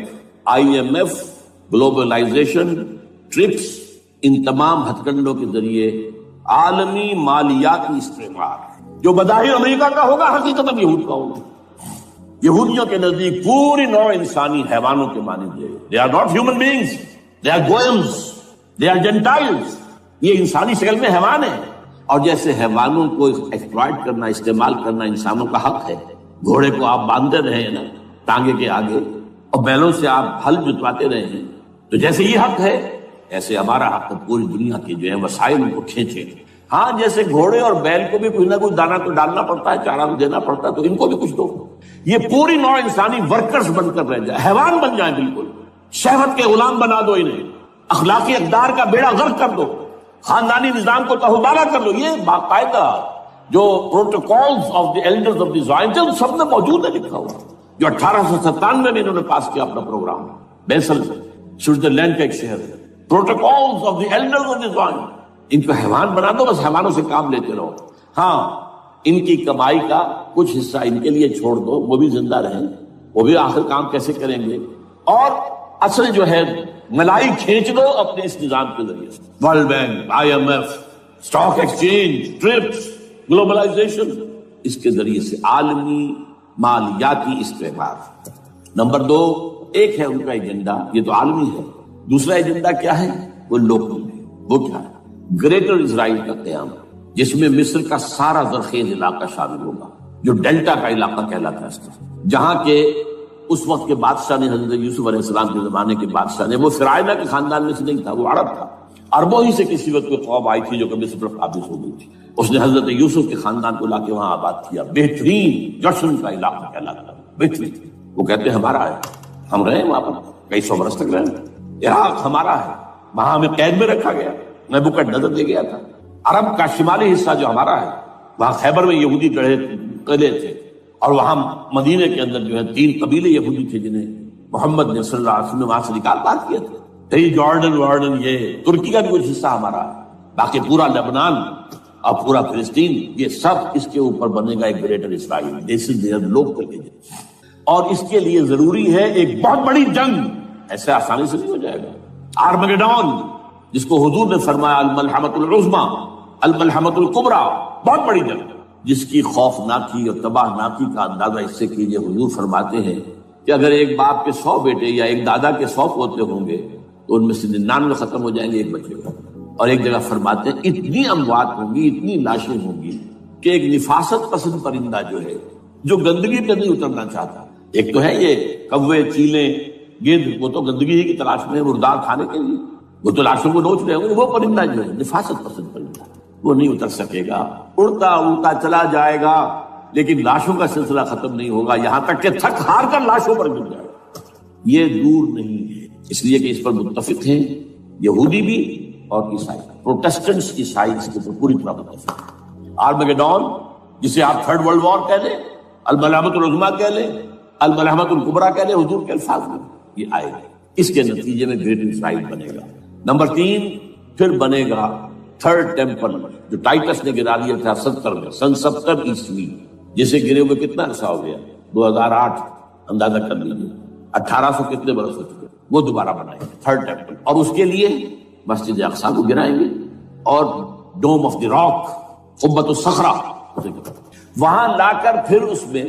S2: IMF، globalisation, TRIPS, ان تمام ہتھ کنڈوں کے ذریعے عالمی مالیاتی استعمار جو بظاہر امریکہ کا ہوگا حقیقت اب یہود کا ہوگا۔ یہودیوں کے نزدیک پوری نوع انسانی حیوانوں کے مانند ہے، they are not human beings, they are goyams, they are gentiles، یہ انسانی شکل میں حیوان ہیں، اور جیسے حیوانوں کو ایکسپلائٹ کرنا، استعمال کرنا انسانوں کا حق ہے، گھوڑے کو آپ باندھتے رہے ہیں نا ٹانگے کے آگے، اور بیلوں سے آپ ہل جتواتے رہے ہیں، تو جیسے یہ حق ہے ایسے ہمارا حق ہے پوری دنیا کے جو ہے وسائل کو کھینچے۔ ہاں جیسے گھوڑے اور بیل کو بھی کچھ نہ کچھ دانا تو ڈالنا پڑتا ہے، چارہ تو دینا پڑتا ہے، تو ان کو بھی کچھ دو، یہ پوری نوع انسانی ورکرز بن کر رہ جائے، حیوان بن جائیں، بالکل شہوت کے غلام بنا دو انہیں، اخلاقی اقدار کا بیڑا غرق کر دو، خاندانی نظام کو تہوبارہ کر دو۔ یہ باقاعدہ جو Protocols of the Elders of the Zion سب میں موجود ہے، لکھا ہوا، جو 1897 میں انہوں نے پاس کیا اپنا پروگرام، بیسل سوئٹزرلینڈ کا ایک شہر ہے، Protocols of the Elders of the Zion. ان کو حیوان بنا دو، بس حیوانوں سے کام لیتے رہو، ہاں ان کی کمائی کا کچھ حصہ ان کے لیے چھوڑ دو، وہ بھی زندہ رہیں، وہ بھی آخر کام کیسے کریں گے، اور اصل جو ہے ملائی کھینچ دو اپنے اس نظام کے ذریعے سے۔ World Bank, IMF، stock exchange, TRIPS, globalisation, اس کے ذریعے سے عالمی مالیاتی استعمار۔ نمبر 2، ایک ہے ان کا ایجنڈا، یہ تو عالمی ہے، دوسرا ایجنڈا کیا ہے، وہ لوکل ہے۔ وہ کیا ہے؟ گریٹر اسرائیل کا قیام، جس میں مصر کا سارا زرخیز علاقہ شامل ہوگا، جو ڈیلٹا کا علاقہ کہلاتا ہے اس کا، جہاں کے اس وقت کے بادشاہ نے، حضرت یوسف علیہ السلام کے زمانے کے بادشاہ نے، وہ فرعونہ کے خاندان میں سے نہیں تھا، وہ عرب تھا، عربوں ہی سے کسی وقت کوئی قوم آئی تھی جو کہ مصر پر قابض ہو گئی تھی، اس نے حضرت یوسف کے خاندان کو لا کے وہاں آباد کیا، بہترین جشن کا علاقہ کہلاتا ہے، بہترین۔ وہ کہتے ہیں ہمارا ہے، ہم رہے وہاں پر کئی سو برس تک رہے، عراق ہمارا ہے، وہاں ہمیں قید میں رکھا گیا، نبوکدنضر دے گیا تھا۔ عرب کا شمالی حصہ جو ہمارا ہے، وہاں خیبر میں یہودی قلعے تھے، اور وہاں مدینے کے اندر جو ہے 3 قبیلے یہودی تھے جنہیں محمد نے صلی اللہ علیہ وسلم نے وہاں سے نکال پار کیا تھا۔ جارڈن، یہ ترکی کا بھی کچھ حصہ ہمارا ہے، باقی پورا لبنان اور پورا فلسطین، یہ سب اس کے اوپر بنے گا ایک greater Israel, this is there local agenda. اور اس کے لیے ضروری ہے ایک بہت بڑی جنگ، ایسے آسانی سے نہیں ہو جائے گا۔ آرمگیڈون، جس کو حضور نے فرمایا الملحمۃ العظمیٰ، الملحمۃ الکبریٰ، بہت بڑی جنگ، جس کی خوفناکی اور تباہناکی کا اندازہ اس سے کیجئے۔ حضور فرماتے ہیں کہ اگر ایک باپ کے 100 بیٹے یا ایک دادا کے 100 پوتے ہوں گے تو ان میں سے 99 ختم ہو جائیں گے، ایک بچے گا۔ اور ایک جگہ فرماتے ہیں اتنی اموات ہوں گی، اتنی لاشیں ہوں گی کہ ایک نفاست پسند پرندہ جو ہے، جو گندگی پہ نہیں اترنا چاہتا، ایک تو ہے یہ کوے، چیلیں، گدھ، وہ تو گندگی کی تلاش میں مردار کھانے کے لیے، وہ تو لاشوں کو نوچ رہے ہوں گے، وہ پرندہ جو ہے نفاست پسند پرندہ، وہ نہیں اتر سکے گا، اڑتا اڑتا چلا جائے گا، لیکن لاشوں کا سلسلہ ختم نہیں ہوگا، یہاں تک کہ تھک ہار کر لاشوں پر گر جائے گا۔ یہ دور نہیں ہے، اس لیے کہ اس پر متفق ہیں یہودی بھی اور عیسائی، پروٹسٹنٹس عیسائی اس کے اوپر پوری طرح متفق ہیں۔ آرمگیڈون، جسے آپ 3rd ورلڈ وار کہہ لیں، الملحمۃ العظمیٰ کہہ لیں، الملحمۃ الکبریٰ کہہ لیں، حضور کے الفاظ میں یہ آئے گا، اس کے نتیجے میں گریٹ اسرائیل بنے گا۔ نمبر 3، پھر بنے گا 3rd ٹیمپل، جو ٹائٹس نے گرا دیا تھا 70 میں، سن 70 عیسوی، جسے گرے ہوئے کتنا عرصہ ہو گیا، 2008، اندازہ کر لیجیے 1800 کتنے برس ہو چکے، وہ دوبارہ بنائیں گے 3rd ٹیمپل، اور اس کے لیے مسجد اقصیٰ کو گرائیں گے، اور ڈوم آف دی راک، قبۃ الصخرہ، وہاں لا کر پھر اس میں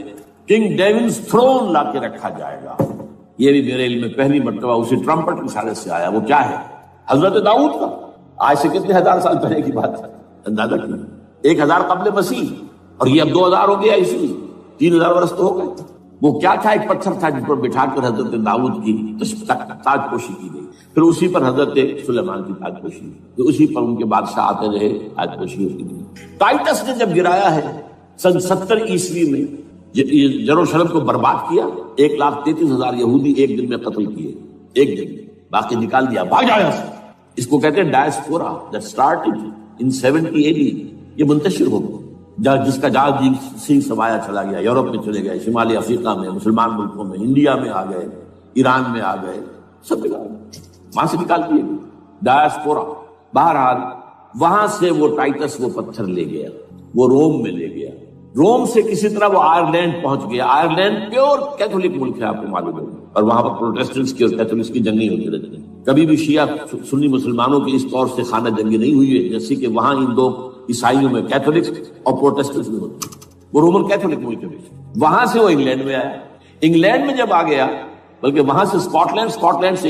S2: کنگ ڈیونز تھرون لا کے رکھا جائے گا. یہ بھی میرے علم میں پہلی مرتبہ اسی ٹرمپٹ کی سالت سے آیا. وہ کیا ہے؟ حضرت داؤد کا. آج سے کتنے ہزار سال پہلے کی بات ہے، اندازہ کیوں. 1000 قبل مسیح، اور یہ اب 2000 ہو گیا، اسی 3000 برس تو ہو گئے. وہ کیا تھا؟ ایک پتھر تھا جس پر بٹھا کر حضرت داؤد کی تاج پوشی کی گئی. پھر اسی پر حضرت سلیمان کی تاج پوشی ہوئی. پھر اسی پر ان کے بادشاہ آتے رہے، تاج پوشی ہوتی گئی. ٹائٹس نے جب گرایا ہے سن 70 عیسوی میں، یروشلم کو برباد کیا. 1,33,000 یہودی ایک دن میں قتل کیے، ایک دن میں. باقی نکال دیا، بھاگ جایا. اس کو کہتے ہیں diaspora that started in 70 AD. یہ منتشر ہو گیا، جس کا جال سنگھ سمایا چلا گیا، یورپ میں چلے گئے، شمالی افریقہ میں، مسلمان ملکوں میں، انڈیا میں آ گئے، ایران میں آ گئے، سب نکال وہاں سے نکال دیے گئے ڈائسپورا. بہرحال وہاں سے وہ ٹائٹس وہ پتھر لے گیا، وہ روم میں لے گیا. روم سے کسی طرح وہ آئرلینڈ پہنچ گیا. آئرلینڈ پیور کیتھولک ملک ہے، آپ کو معلوم ہے، اور وہاں پر پروٹیسٹنٹس کی اور کیتھولکس کی جنگیں ہوتی رہتی ہیں. کبھی بھی شیعہ سنی مسلمانوں کی اس طور سے خانہ جنگی نہیں ہوئی ہے جیسے کہ وہاں ان دو عیسائیوں میں کیتھولکس اور پروٹیسٹنٹس میں ہوتی ہے. وہ رومن کیتھولک ملک ہے. وہاں سے وہ انگلینڈ میں آیا. انگلینڈ میں جب آ گیا، بلکہ وہاں سے اسکاٹ لینڈ سے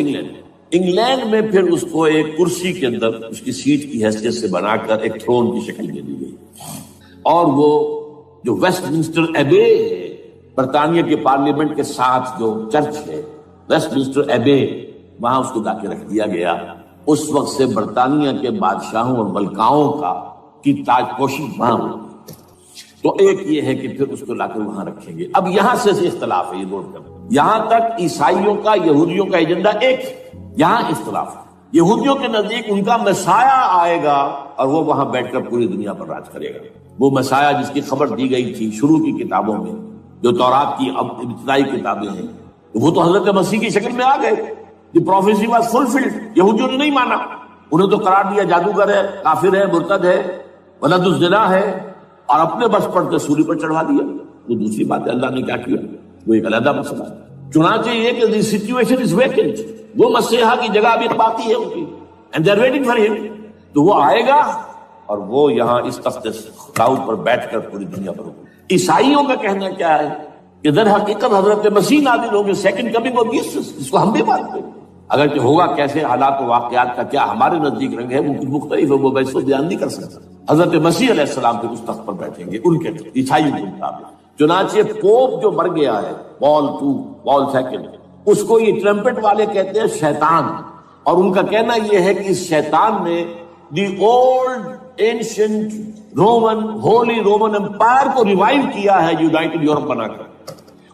S2: انگلینڈ میں پھر اس کو ایک کرسی کے اندر اس کی سیٹ کی حیثیت سے بنا کر ایک تھرون کی شکل دے دی گئی. اور وہ جو ویسٹ منسٹر ایبے ہے، برطانیہ کے پارلیمنٹ کے ساتھ جو چرچ ہے، ویسٹ منسٹر ایبے، وہاں اس کو لا کے رکھ دیا گیا. اس وقت سے برطانیہ کے بادشاہوں اور ملکاؤں کی تاج پوشی وہاں ہوئی. تو ایک یہ ہے کہ پھر اس کو لا کر وہاں رکھیں گے. اب یہاں سے اختلاف ہے، یہ نوٹ کریں. یہاں تک عیسائیوں کا، یہودیوں کا ایجنڈا ایک ہے. یہاں اختلاف ہے. یہودیوں کے نزدیک ان کا مسایہ آئے گا اور وہ وہاں بیٹھ کر پوری دنیا پر راج کرے گا. وہ مسایہ جس کی خبر دی گئی تھی شروع کی کتابوں میں، جو تورات کی ابتدائی کتابیں ہیں، وہ تو حضرت مسیح کی شکل میں آ گئے. دی پروفیسی واز فلفلڈ. یہودیوں نے نہیں مانا، انہیں تو قرار دیا جادوگر ہے، کافر ہے، مرتد ہے، ولد الزنا ہے، اور اپنے بس پر تصوری پر چڑھا دیا. وہ دوسری بات ہے، اللہ نے کیا کیا وہ ایک علیحدہ مسئلہ ہے. چنانچہ یہ کہ دی سچویشن از ویکنٹ. وہ مسیحا کی جگہ ابھی باقی ہے ان کی، and they are waiting for ہم. تو وہ آئے گا اور وہ یہاں اس تخت داؤد پر بیٹھ کر پوری دنیا پر ہوگا. عیسائیوں کا کہنا کیا ہے کہ در حقیقت حضرت مسیح نازل ہوں گے، سیکنڈ کمنگ آف جیسس، جس کو ہم بھی مانتے ہیں. اگر کہ ہوگا کیسے، حالات و واقعات کا کیا ہمارے نزدیک رنگ ہے، وہ کچھ مختلف ہے، وہ میں اس کو بیان نہیں کر سکتا. حضرت مسیح علیہ السلام پھر اس تخت پر بیٹھیں گے ان کے عیسائیوں کے مطابق. چنانچہ پوپ جو مر گیا ہے، پال سیکنڈ، اس کو یہ ٹرمپٹ والے کہتے ہیں شیطان. اور ان کا کہنا یہ ہے کہ اس شیطان نے the old ancient Roman holy Roman empire کو ریوائیو کیا ہے یونائٹڈ یورپ بنا کر.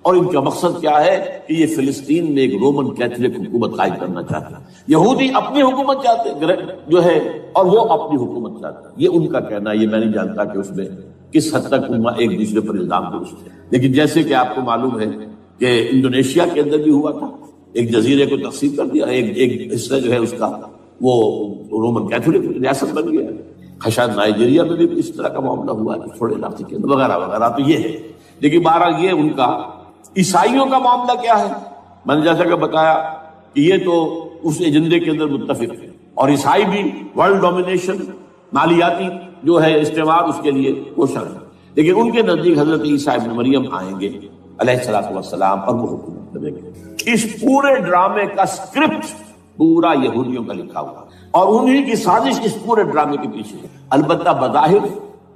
S2: اور ان کا مقصد کیا ہے کہ یہ فلسطین میں ایک رومن کیتھولک حکومت قائم کرنا چاہتا ہے. یہودی اپنی حکومت چاہتے جو ہے، اور وہ اپنی حکومت چاہتا ہے. یہ ان کا کہنا ہے. یہ میں نہیں جانتا کہ اس میں کس حد تک ایک دوسرے پر الزام درست ہے. لیکن جیسے کہ آپ کو معلوم ہے کہ انڈونیشیا کے اندر بھی ہوا تھا، ایک جزیرے کو تقسیم کر دیا، ایک حصہ جو ہے اس کا وہ رومن کیتھولک ریاست بن گیا. شاید نائجیریا میں بھی اس طرح کا معاملہ ہوا ہے تھوڑے علاقے کے اندر، وغیرہ وغیرہ. تو یہ ہے. لیکن بہرحال یہ ان کا. عیسائیوں کا معاملہ کیا ہے؟ میں نے جیسا کہ بتایا کہ یہ تو اس ایجنڈے کے اندر متفق ہے، اور عیسائی بھی ورلڈ ڈومینیشن، مالیاتی جو ہے استعمار، اس کے لیے کوشاں ہے. لیکن ان کے نزدیک حضرت عیسیٰ ابن مریم آئیں گے علیہ الصلوۃ والسلام، اور وہ حکومت کریں گے. اس پورے ڈرامے کا اسکرپٹ پورا یہودیوں کا لکھا ہوا، اور انہی کی سازش اس پورے ڈرامے کے پیچھے ہے. البتہ بظاہر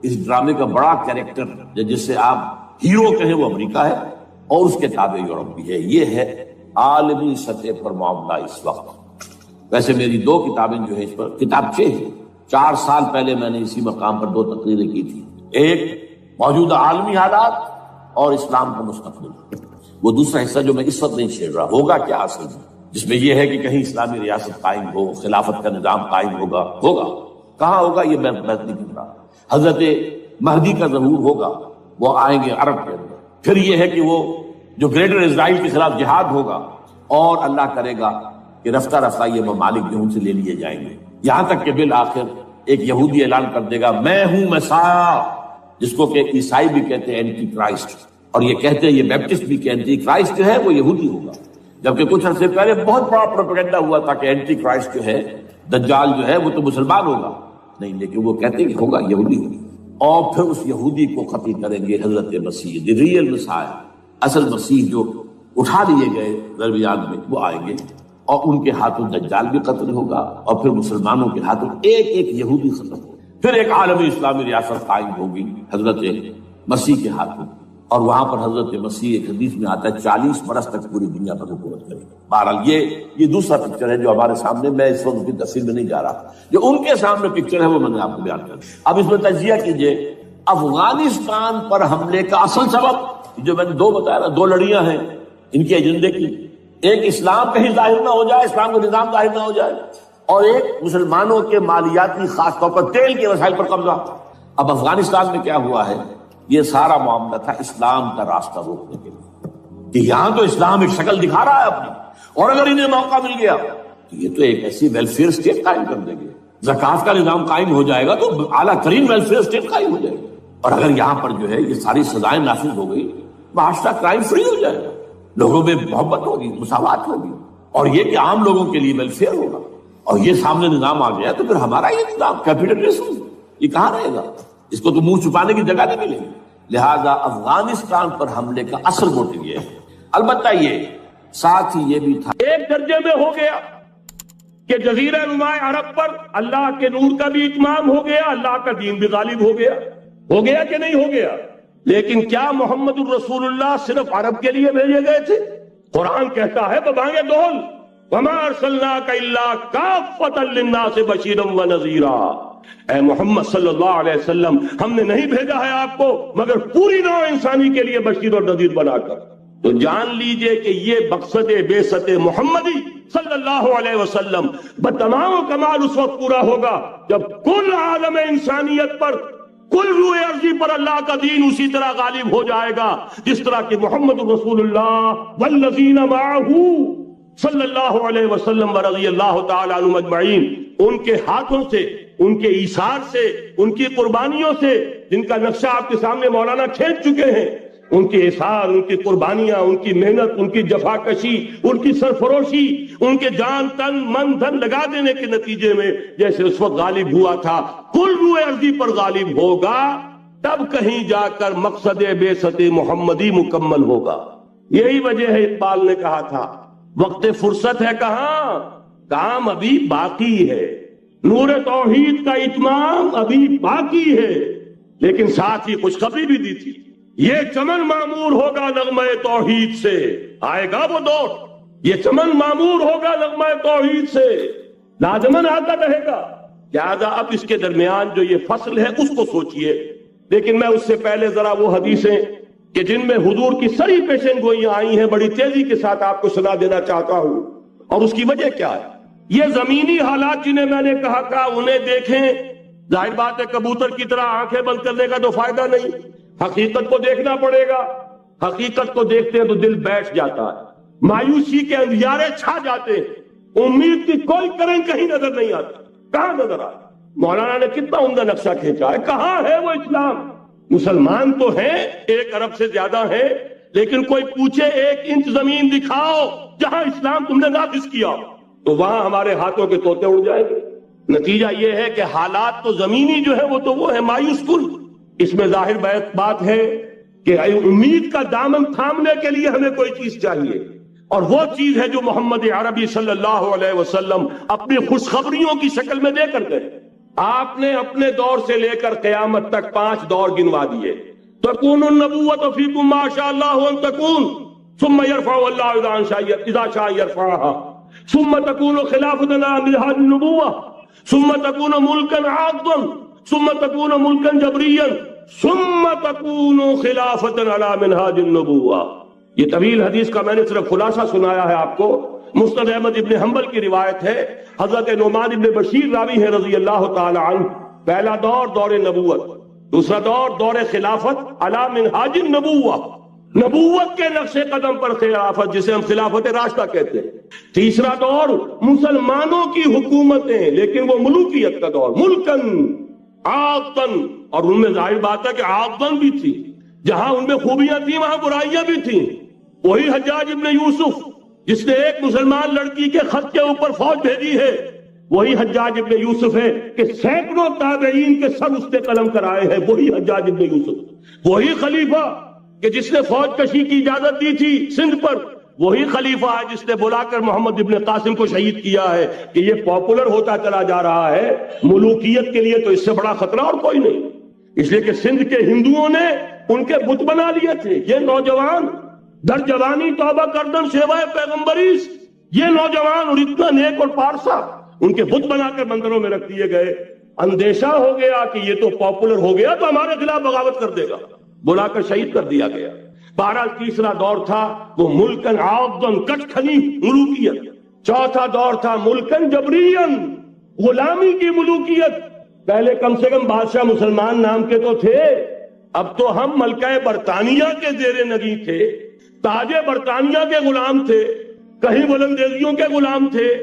S2: اس ڈرامے کا بڑا کیریکٹر جس سے آپ ہیرو کہیں وہ امریکہ ہے، اور اس کے تابع یورپ بھی ہے. یہ ہے عالمی سطح پر معاملہ اس وقت. ویسے میری 2 کتابیں جو ہے اس پر کتابچے ہیں. 4 سال پہلے میں نے اسی مقام پر 2 تقریریں کی تھی. ایک موجودہ عالمی حالات اور اسلام کا مستقبل. وہ دوسرا حصہ جو میں اس وقت نہیں چھیڑ رہا، ہوگا کیا اصل میں، جس میں یہ ہے کہ کہیں اسلامی ریاست قائم ہو، خلافت کا نظام قائم ہوگا کہاں ہوگا یہ میں بحث نہیں کر رہا. حضرت مہدی کا ظہور ہوگا، وہ آئیں گے عرب کے اندر. پھر یہ ہے کہ وہ جو گریٹر اسرائیل کے خلاف جہاد ہوگا، اور اللہ کرے گا کہ رفتہ رفتہ یہ ممالک جو ان سے لے لیے جائیں گے، یہاں تک کہ بالآخر ایک یہودی اعلان کر دے گا میں ہوں مسیح، جس کو کہ عیسائی بھی کہتے ہیں اینٹی کرائسٹ، اور یہ کہتے ہیں یہ بیپٹسٹ بھی کہ اینٹی کرائسٹ جو ہے وہ یہودی ہوگا. جبکہ کچھ عرصے پہلے بہت بڑا پروپیگنڈا ہوا تھا کہ اینٹی کرائسٹ جو ہے، دجال جو ہے، وہ تو مسلمان ہوگا. نہیں، لیکن وہ کہتے ہیں کہ ہوگا یہودی ہوگا. اور پھر اس یہودی کو قتل کریں گے حضرت مسیح، دی ریئل مسیح، اصل مسیح جو اٹھا لیے گئے درمیان میں وہ آئیں گے، اور ان کے ہاتھوں دجال بھی قتل ہوگا، اور پھر مسلمانوں کے ہاتھوں ایک ایک یہودی ختم ہوگا، پھر ایک عالمی اسلامی ریاست قائم ہوگی حضرت مسیح کے ہاتھوں، اور وہاں پر حضرت مسیح ایک حدیث میں آتا ہے 40 برس تک پوری دنیا پر حکومت کرے گا۔ بہرحال یہ دوسرا پکچر ہے جو ہمارے سامنے، میں اس وقت کی تفصیل میں نہیں جا رہا، جو ان کے سامنے پکچر ہے وہ میں نے آپ کو بیان کر دیا۔ اب اس میں تجزیہ کیجئے افغانستان پر حملے کا اصل سبب جو میں نے دو بتایا نا، دو لڑیاں ہیں ان کے ایجنڈے کی، ایک اسلام کہیں ظاہر نہ ہو جائے، اسلام کا نظام ظاہر نہ ہو جائے، اور ایک مسلمانوں کے مالیاتی خاص طور پر تیل کے وسائل پر قبضہ۔ اب افغانستان میں کیا ہوا ہے، یہ سارا معاملہ تھا اسلام کا راستہ روکنے کے لیے، کہ یہاں تو اسلام ایک شکل دکھا رہا ہے اپنی، اور اگر انہیں موقع مل گیا تو یہ تو ایک ایسی ویلفیئر اسٹیٹ قائم کر دیں گے، زکوٰۃ کا نظام قائم ہو جائے گا تو اعلیٰ ترین ویلفیئر اسٹیٹ قائم ہو جائے گی، اور اگر یہاں پر جو ہے یہ ساری سزائیں نافذ ہو گئی، معاشرہ کرائم فری ہو جائے گا، لوگوں میں محبت ہوگی، مساوات ہوگی، اور یہ کہ عام لوگوں کے لیے ویلفیئر ہوگا، اور یہ سامنے نظام آ گیا تو پھر ہمارا یہ نظام کیپیٹلزم یہ کہاں رہے گا، اس کو تو منہ چھپانے کی جگہ نہیں ملے گی۔ لہذا افغانستان پر حملے کا اصل موٹو یہ ہے۔ البتہ یہ ساتھ ہی یہ بھی تھا،
S3: ایک درجے میں ہو گیا کہ جزیرہ نما عرب پر اللہ کے نور کا بھی اتمام ہو گیا، اللہ کا دین بھی غالب ہو گیا کہ نہیں ہو گیا؟ لیکن کیا محمد الرسول اللہ صرف عرب کے لیے بھیجے گئے تھے؟ قرآن کہتا ہے ببانگ دول وما ارسلناک الا کافۃ للناس بشیرا ونذیرا، اے محمد صلی اللہ علیہ وسلم ہم نے نہیں بھیجا ہے آپ کو مگر پوری نوع انسانی کے لیے بشیر اور نذیر بنا کر۔ تو جان لیجئے کہ یہ مقصد بعثت محمدی صلی اللہ علیہ وسلم بتمام و کمال اس وقت پورا ہوگا جب کل عالم انسانیت پر، کل روئے ارضی پر اللہ کا دین اسی طرح غالب ہو جائے گا جس طرح کہ محمد رسول اللہ والذین معہ صلی اللہ علیہ وسلم ورضی اللہ تعالی عنہم اجمعین، ان کے ہاتھوں سے، ان کے ایثار سے، ان کی قربانیوں سے، جن کا نقشہ آپ کے سامنے مولانا کھینچ چکے ہیں، ان کے اثار، ان کی قربانیاں، ان کی محنت، ان کی جفاکشی، ان کی سرفروشی، ان کے جان تن من دھن لگا دینے کے نتیجے میں جیسے اس وقت غالب ہوا تھا کل روئے ارضی پر غالب ہوگا، تب کہیں جا کر مقصد بعثت محمدی مکمل ہوگا۔ یہی وجہ ہے اقبال نے کہا تھا وقت فرصت ہے کہاں، کام ابھی باقی ہے، نور توحید کا اتمام ابھی باقی ہے۔ لیکن ساتھ ہی خوشخبری بھی دی تھی، یہ چمن معمور ہوگا نغمہ توحید سے، آئے گا وہ دور، یہ چمن معمور ہوگا نغمہ توحید سے، لازمن آتا رہے گا۔ لہذا اب اس کے درمیان جو یہ فصل ہے اس کو سوچئے، لیکن میں اس سے پہلے ذرا وہ حدیثیں کہ جن میں حضور کی سری پیشن گوئیاں آئی ہیں بڑی تیزی کے ساتھ آپ کو سنا دینا چاہتا ہوں، اور اس کی وجہ کیا ہے۔ یہ زمینی حالات جنہیں میں نے کہا انہیں دیکھیں، ظاہر بات ہے کبوتر کی طرح آنکھیں بند کرنے کا تو فائدہ نہیں، حقیقت کو دیکھنا پڑے گا۔ حقیقت کو دیکھتے ہیں تو دل بیٹھ جاتا ہے، مایوسی کے اندھیارے چھا جاتے ہیں، امید کی کوئی کرن کہیں نظر نہیں آتی۔ کہاں نظر آتا؟ مولانا نے کتنا عمدہ نقشہ کھینچا ہے، کہاں ہے وہ اسلام؟ مسلمان تو ہیں، 1 ارب سے زیادہ ہیں، لیکن کوئی پوچھے 1 انچ زمین دکھاؤ جہاں اسلام تم نے نافذ کیا، تو وہاں ہمارے ہاتھوں کے طوطے اڑ جائیں گے۔ نتیجہ یہ ہے کہ حالات تو زمینی جو ہے وہ ہے مایوس کن۔ اس میں ظاہر بات ہے کہ امید کا دامن تھامنے کے لیے ہمیں کوئی چیز چاہیے، اور وہ چیز ہے جو محمد عربی صلی اللہ علیہ وسلم اپنی خوشخبریوں کی شکل میں دے کر گئے۔ آپ نے اپنے دور سے لے کر قیامت تک 5 دور گنوا دیے۔ تکون النبوۃ فیکم ما شاء اللہ ان تکون ثم یرفع اللہ اذا شاء یرفعها ثم تکون خلافۃ على منهاج النبوۃ ثم تکون ملکا عاضا ثم تکون ملکا جبریا ثم تکون خلافۃ علی منہاج النبوۃ۔ یہ طویل حدیث کا میں نے صرف خلاصہ سنایا ہے آپ کو۔ مسند احمد ابن حنبل کی روایت ہے، حضرت نعمان ابن بشیر راوی ہے رضی اللہ تعالی عنہ۔ پہلا دور دور نبوت، دوسرا دور خلافت علی منہاج النبوۃ، نبوت کے نقش قدم پر خلافت جسے ہم خلافت راشدہ کہتے ہیں۔ تیسرا دور مسلمانوں کی حکومتیں، لیکن وہ ملوکیت کا دور، ملکن عاقن، اور ان میں ظاہر بات ہے کہ عاقن بھی تھی، جہاں ان میں خوبیاں تھیں وہاں برائیاں بھی تھیں۔ وہی حجاج ابن یوسف جس نے ایک مسلمان لڑکی کے خط کے اوپر فوج بھیجی ہے، وہی حجاج ابن یوسف ہے کہ سینکڑوں تابعین کے سر اس نے قلم کرائے ہیں، وہی حجاج ابن یوسف، وہی خلیفہ کہ جس نے فوج کشی کی اجازت دی تھی سندھ پر، وہی خلیفہ ہے جس نے بلا کر محمد ابن قاسم کو شہید کیا ہے کہ یہ پاپولر ہوتا چلا جا رہا ہے، ملوکیت کے لیے تو اس سے بڑا خطرہ اور کوئی نہیں۔ اس لیے کہ سندھ کے ہندوؤں نے ان کے بت بنا لیے تھے۔ یہ نوجوان در جوانی توبہ کردن سیوائے پیغمبریس، یہ نوجوان اور اتنا نیک اور پارسا ان کے بت بنا کر مندروں میں رکھ دیے گئے۔ اندیشہ ہو گیا کہ یہ تو پاپولر ہو گیا تو ہمارے خلاف بغاوت کر دے گا، بلا کر شہید کر دیا گیا۔ بہرحال تیسرا دور تھا وہ ملکن عاضن کٹ کھلی ملوکیت، چوتھا دور تھا ملکن جبرین غلامی کی ملوکیت۔ پہلے کم سے کم بادشاہ مسلمان نام کے تو تھے، اب تو ہم ملکہ برطانیہ کے زیر نگیں تھے، تاج برطانیہ کے غلام تھے، کہیں ولندیزیوں کے غلام تھے،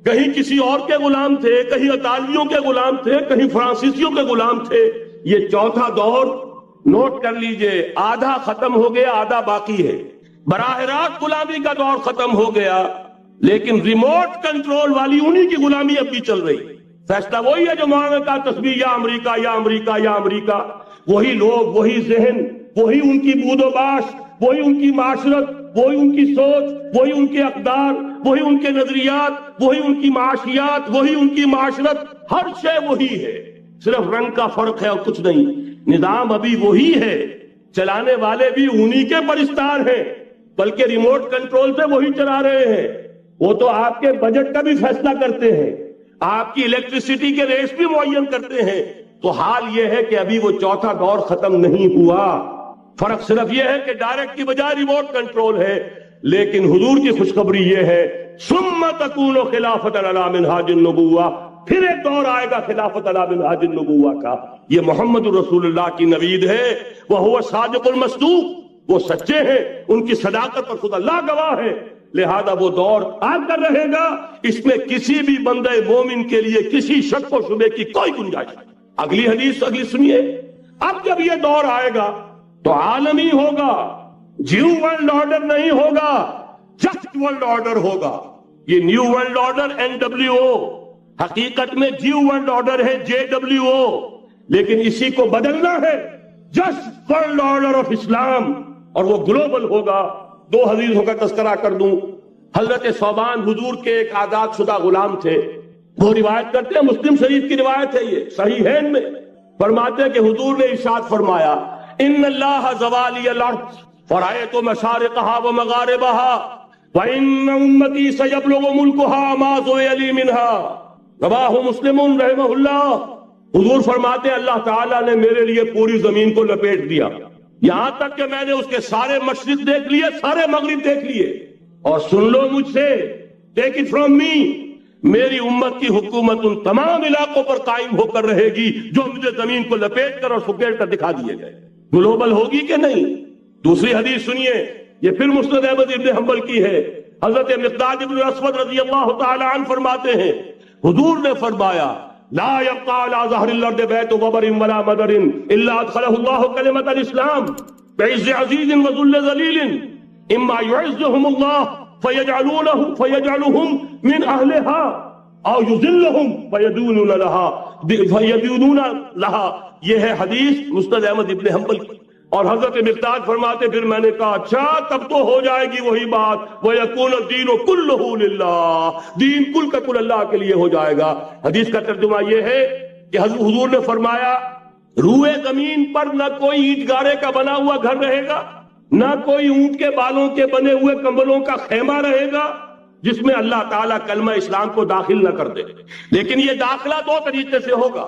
S3: کہیں کسی اور کے غلام تھے، کہیں اطالویوں کے غلام تھے، کہیں فرانسیسیوں کے غلام تھے۔ یہ چوتھا دور نوٹ کر لیجئے، آدھا ختم ہو گیا، آدھا باقی ہے۔ براہ راست غلامی کا دور ختم ہو گیا، لیکن ریموٹ کنٹرول والی انہی کی غلامی اب بھی چل رہی۔ فیصلہ وہی ہے جو مولانا کا تسبیح یا امریکہ یا امریکہ یا امریکہ، وہی لوگ، وہی ذہن، وہی ان کی بود و باش، وہی ان کی معاشرت، وہی ان کی سوچ، وہی ان کے اقدار، وہی ان کے نظریات، وہی ان کی معاشیات، وہی ان کی معاشرت، ہر شے وہی ہے، صرف رنگ کا فرق ہے اور کچھ نہیں۔ نظام ابھی وہی ہے، چلانے والے بھی انہی کے پرستار ہیں، بلکہ ریموٹ کنٹرول سے وہی چلا رہے ہیں۔ وہ تو آپ کے بجٹ کا بھی فیصلہ کرتے ہیں، آپ کی الیکٹریسٹی کے ریٹس بھی معین کرتے ہیں۔ تو حال یہ ہے کہ ابھی وہ چوتھا دور ختم نہیں ہوا، فرق صرف یہ ہے کہ ڈائریکٹ کی بجائے ریموٹ کنٹرول ہے۔ لیکن حضور کی خوشخبری یہ ہے ثم تکون خلافۃ علی منہاج النبوہ، پھر ایک دور آئے گا خلافت علی منہاج النبوہ کا۔ یہ محمد الرسول اللہ کی نوید ہے، وہو صادق المصدوق، وہ سچے ہیں، ان کی صداقت پر خود اللہ گواہ ہے، لہذا وہ دور آ کر رہے گا، اس میں کسی بھی بندے مومن کے لیے کسی شک و شبے کی کوئی گنجائش نہیں۔ اگلی حدیث اگلی سنیے، اب جب یہ دور آئے گا تو عالمی ہوگا، جیو ورلڈ آرڈر نہیں ہوگا، جسٹ ورلڈ آرڈر ہوگا۔ یہ نیو ورلڈ آرڈر NWO، حقیقت میں جیو ورلڈ آرڈر ہے JWO، لیکن اسی کو بدلنا ہے جسٹ ورلڈ آرڈر آف اسلام، اور وہ گلوبل ہوگا۔ دو حدیثوں کا تذکرہ کر دوں۔ حضرت ثوبان حضور کے ایک آزاد شدہ غلام تھے، وہ روایت کرتے ہیں، مسلم شریف کی روایت ہے، یہ صحیحین میں فرماتے ہیں کہ حضور نے ارشاد فرمایا ان اللہ زوالی الارض فرأیت مشارقها ومغاربها وان امتی سیبلغ ملکها ما زوی منها، رواہ مسلم رحمہ اللہ۔ حضور فرماتے ہیں اللہ تعالیٰ نے میرے لیے پوری زمین کو لپیٹ دیا، یہاں تک کہ میں نے اس کے سارے مشرق دیکھ لیے، سارے مغرب دیکھ لیے، اور سن لو مجھ سے، ٹیک اٹ فرام می، میری امت کی حکومت ان تمام علاقوں پر قائم ہو کر رہے گی جو مجھے زمین کو لپیٹ کر اور سکیڑ کر دکھا دیے گئے۔ گلوبل ہوگی کہ نہیں؟ دوسری حدیث سنیے، یہ پھر مسند احمد ابن حنبل کی ہے۔ حضرت مقداد ابن اسود رضی اللہ تعالی عنہ فرماتے ہیں حضور نے فرمایا لا يبقى على ظهر الارض بيت وبر ولا مدر الا ادخله الله كلمة الاسلام بعز عزيز وذل ذليل اما يعزهم الله فيجعلهم من اهلها او يذلهم فيدونون لها۔ یہ ہے حدیث مسند احمد ابن حنبل کی۔ اور حضرت مقداد فرماتے پھر میں نے کہا اچھا تب تو ہو جائے گی وہی بات، وَيَكُونَ الدِّينُ كُلُّهُ لِلَّهِ، دین کل کا کل اللہ کے لیے ہو جائے گا۔ حدیث کا ترجمہ یہ ہے کہ حضور نے فرمایا روئے زمین پر نہ کوئی اینٹ گارے کا بنا ہوا گھر رہے گا، نہ کوئی اونٹ کے بالوں کے بنے ہوئے کمبلوں کا خیمہ رہے گا جس میں اللہ تعالیٰ کلمہ اسلام کو داخل نہ کر دے۔ لیکن یہ داخلہ دو طریقے سے ہوگا،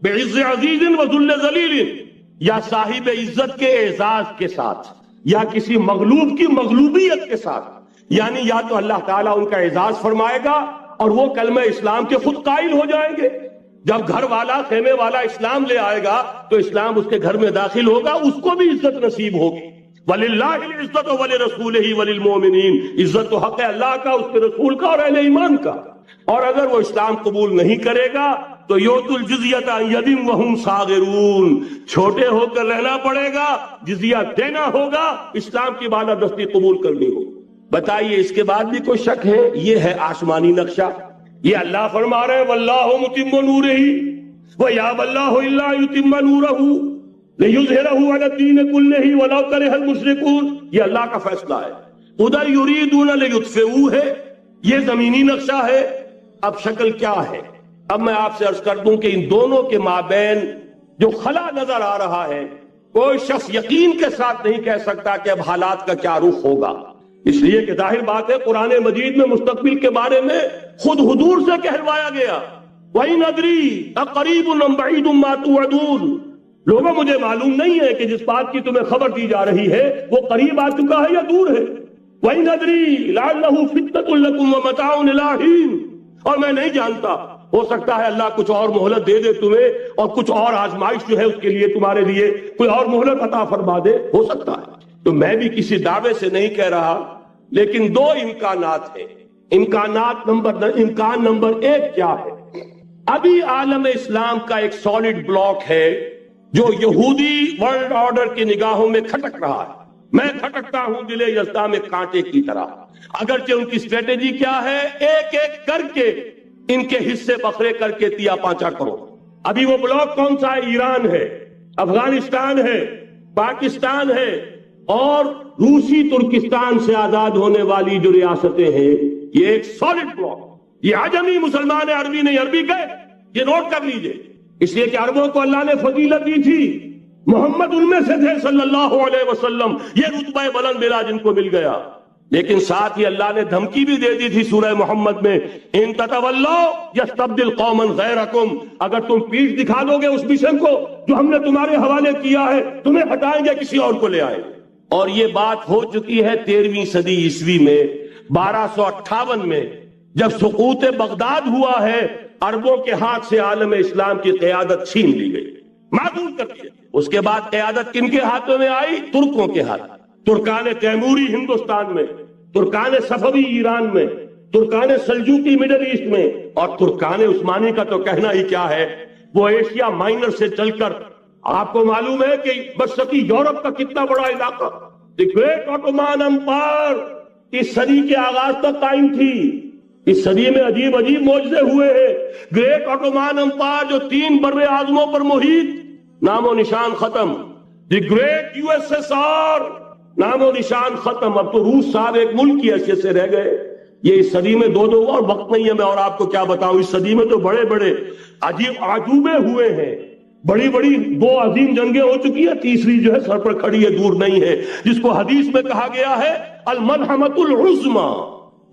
S3: بعز عزیز وذل ذلیل، یا صاحب عزت کے اعزاز کے ساتھ، یا کسی مغلوب کی مغلوبیت کے ساتھ، یعنی یا تو اللہ تعالیٰ ان کا اعزاز فرمائے گا اور وہ کلمہ اسلام کے خود قائل ہو جائیں گے۔ جب گھر والا خیمے والا اسلام لے آئے گا تو اسلام اس کے گھر میں داخل ہوگا، اس کو بھی عزت نصیب ہوگی۔ وَلِلَّهِ الْعِزَّةُ وَلِرَسُولِهِ وَلِلْمُؤْمِنِينَ، عزت تو حق ہے اللہ کا، اس کے رسول کا اور اہل ایمان کا۔ اور اگر وہ اسلام قبول نہیں کرے گا تو یؤتُ الجزیۃ عن یدٍ وَهُمْ صَاغِرُونَ، چھوٹے ہو کر رہنا پڑے گا، جزیہ دینا ہوگا، اسلام کی بالادستی قبول کرنی ہوگی۔ بتائیے اس کے بعد بھی کوئی شک ہے؟ یہ ہے آسمانی نقشہ۔ یہ اللہ فرما رہے ہیں واللہ متم نورہ ویابی اللہ الا یتم نورہ، لِيُظْهِرَهُ عَلَى الدِّينِ كُلِّهِ وَلَوْ كَرِهَ الْمُشْرِكُونَ، یہ اللہ کا فیصلہ ہے۔ ادھر یریدون لیطفئوا ہے، یہ زمینی نقشہ ہے۔ اب شکل کیا ہے؟ اب میں آپ سے عرض کر دوں کہ ان دونوں کے مابین جو خلا نظر آ رہا ہے، کوئی شخص یقین کے ساتھ نہیں کہہ سکتا کہ اب حالات کا کیا رخ ہوگا، اس لیے کہ ظاہر بات ہے قرآن مجید میں مستقبل کے بارے میں خود حضور سے کہلوایا گیا، وَإِنْ أَدْرِي أَقَرِيبٌ أَمْ بَعِيدٌ مَا تُوعَدُونَ۔ لوگوں مجھے معلوم نہیں ہے کہ جس بات کی تمہیں خبر دی جا رہی ہے وہ قریب آ چکا ہے یا دور ہے۔ وَإِنْ أَدْرِي لَعَلَّهُ فِتْنَةٌ لَكُمْ وَمَتَاعٌ إِلَىٰ حِينٍ، اور میں نہیں جانتا، ہو سکتا ہے اللہ کچھ اور مہلت دے دے تمہیں اور کچھ اور آزمائش جو ہے اس کے لیے تمہارے لیے کوئی اور مہلت عطا فرما دے، ہو سکتا ہے۔ تو میں بھی کسی دعوے سے نہیں کہہ رہا، لیکن دو امکانات ہیں۔ امکان نمبر ایک کیا ہے؟ ابھی عالم اسلام کا ایک سالڈ بلاک ہے جو یہودی ورلڈ آرڈر کی نگاہوں میں کھٹک رہا ہے۔ میں کھٹکتا ہوں دل یزداں میں کانٹے کی طرح، اگرچہ ان کی اسٹریٹجی کیا ہے، ایک ایک کر کے ان کے حصے بکھرے کر کے تیا پانچا کرو۔ ابھی وہ بلاک کون سا ہے؟ ایران ہے، افغانستان ہے، پاکستان ہے اور روسی ترکستان سے آزاد ہونے والی جو ریاستیں ہیں، یہ ایک سالڈ بلاک۔ یہ عجمی مسلمان ہے، عربی نہیں، عربی گئے، یہ نوٹ کر لیجئے، اس لیے کہ عربوں کو اللہ نے فضیلت دی تھی، محمد ان میں سے تھے صلی اللہ علیہ وسلم، یہ رتبہ بلند ملا جن کو مل گیا۔ لیکن ساتھ ہی اللہ نے دھمکی بھی دے دی تھی سورہ محمد میں، ان تتولوا یستبدل قوما غیرکم، اگر تم پیٹھ دکھا دو گے اس مشن کو جو ہم نے تمہارے حوالے کیا ہے، تمہیں ہٹائیں گے، کسی اور کو لے آئیں گے۔ اور یہ بات ہو چکی ہے 13ویں صدی عیسوی میں، 1258 میں جب سقوط بغداد ہوا ہے، عربوں کے ہاتھ سے عالم اسلام کی قیادت چھین لی گئی، معذور کر دیا۔ اس کے بعد قیادت کن کے ہاتھوں میں آئی؟ ترکوں کے ہاتھ، ترکان تیموری ہندوستان میں، ترکان صفوی ایران میں، ترکان سلجوقی مڈل ایسٹ میں، اور ترکان عثمانی کا تو کہنا ہی کیا ہے، وہ ایشیا مائنر سے چل کر آپ کو معلوم ہے کہ مشرقی یورپ کا کتنا بڑا علاقہ، دی گریٹ آٹومان امپائر اس صدی کے آغاز تک قائم تھی۔ اس صدی میں عجیب عجیب معجزے ہوئے ہیں۔ گریٹ آٹومان امپائر جو 3 بر اعظموں پر محیط، نام و نشان ختم۔ The great U S S R, نام و نشان ختم۔ اب تو روس صاحب ایک ملک کی حیثیت سے رہ گئے۔ یہ اس صدی میں دو اور وقت نہیں ہے میں اور آپ کو کیا بتاؤں، اس صدی میں تو بڑے بڑے عجیب عجوبے ہوئے ہیں، بڑی بڑی 2 عظیم جنگیں ہو چکی ہیں، تیسری جو ہے سر پر کھڑی ہے، دور نہیں ہے، جس کو حدیث میں کہا گیا ہے الملحمۃ العظمی،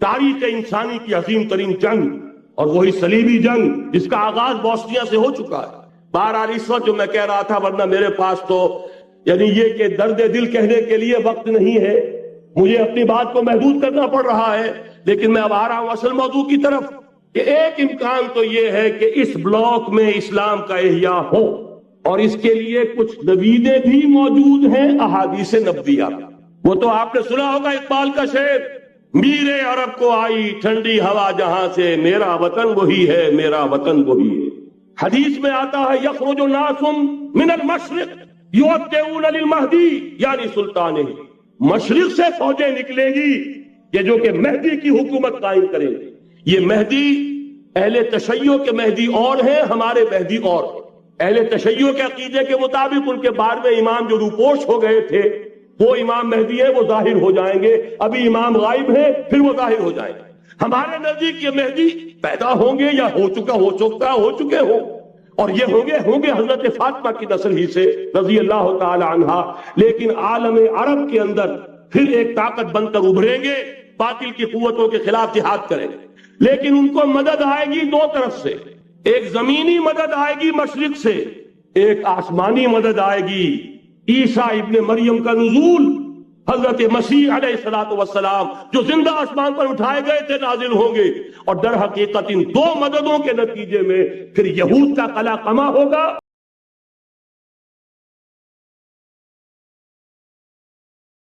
S3: تاریخ انسانی کی عظیم ترین جنگ، اور وہی صلیبی جنگ جس کا آغاز بوسنیا سے ہو چکا ہے۔ بہرحال اس وقت جو میں کہہ رہا تھا، ورنہ میرے پاس تو یعنی یہ کہ درد دل کہنے کے لیے وقت نہیں ہے، مجھے اپنی بات کو محدود کرنا پڑ رہا ہے، لیکن میں اب آ رہا ہوں اصل موضوع کی طرف، کہ ایک امکان تو یہ ہے کہ اس بلاک میں اسلام کا احیاء ہو، اور اس کے لیے کچھ نویدیں بھی موجود ہیں، احادیث نبویہ۔ وہ تو آپ نے سنا ہوگا اقبال کا شعر، میرے عرب کو آئی ٹھنڈی ہوا جہاں سے، میرا وطن وہی ہے، میرا وطن وہی ہے۔ حدیث میں آتا ہے یخرج ناس من المشرق یؤتون للمہدی یعنی سلطان، مشرق سے فوجیں نکلے گی یہ جو کہ مہدی کی حکومت قائم کریں گے۔ یہ مہدی اہل تشیع کے مہدی اور ہیں، ہمارے مہدی اور ہیں۔ اہل تشیع کے عقیدے کے مطابق ان کے بعد میں امام جو روپوش ہو گئے تھے وہ امام مہدی ہے، وہ ظاہر ہو جائیں گے، ابھی امام غائب ہے، پھر وہ ظاہر ہو جائیں گے۔ ہمارے نزدیک یہ مہدی پیدا ہوں گے یا ہو چکے ہوں، اور یہ ہوں گے حضرت فاطمہ کی نسل ہی سے رضی اللہ تعالی عنہا، لیکن عالم عرب کے اندر پھر ایک طاقت بن کر ابھریں گے، باطل کی قوتوں کے خلاف جہاد کریں گے، لیکن ان کو مدد آئے گی 2 طرف سے، ایک زمینی مدد آئے گی مشرق سے، ایک آسمانی مدد آئے گی، عیسیٰ ابن مریم کا نزول، حضرت مسیح علیہ السلام جو زندہ آسمان پر اٹھائے گئے تھے نازل ہوں گے، اور در حقیقت ان 2 مددوں کے نتیجے میں پھر یہود کا قلع قمع ہوگا۔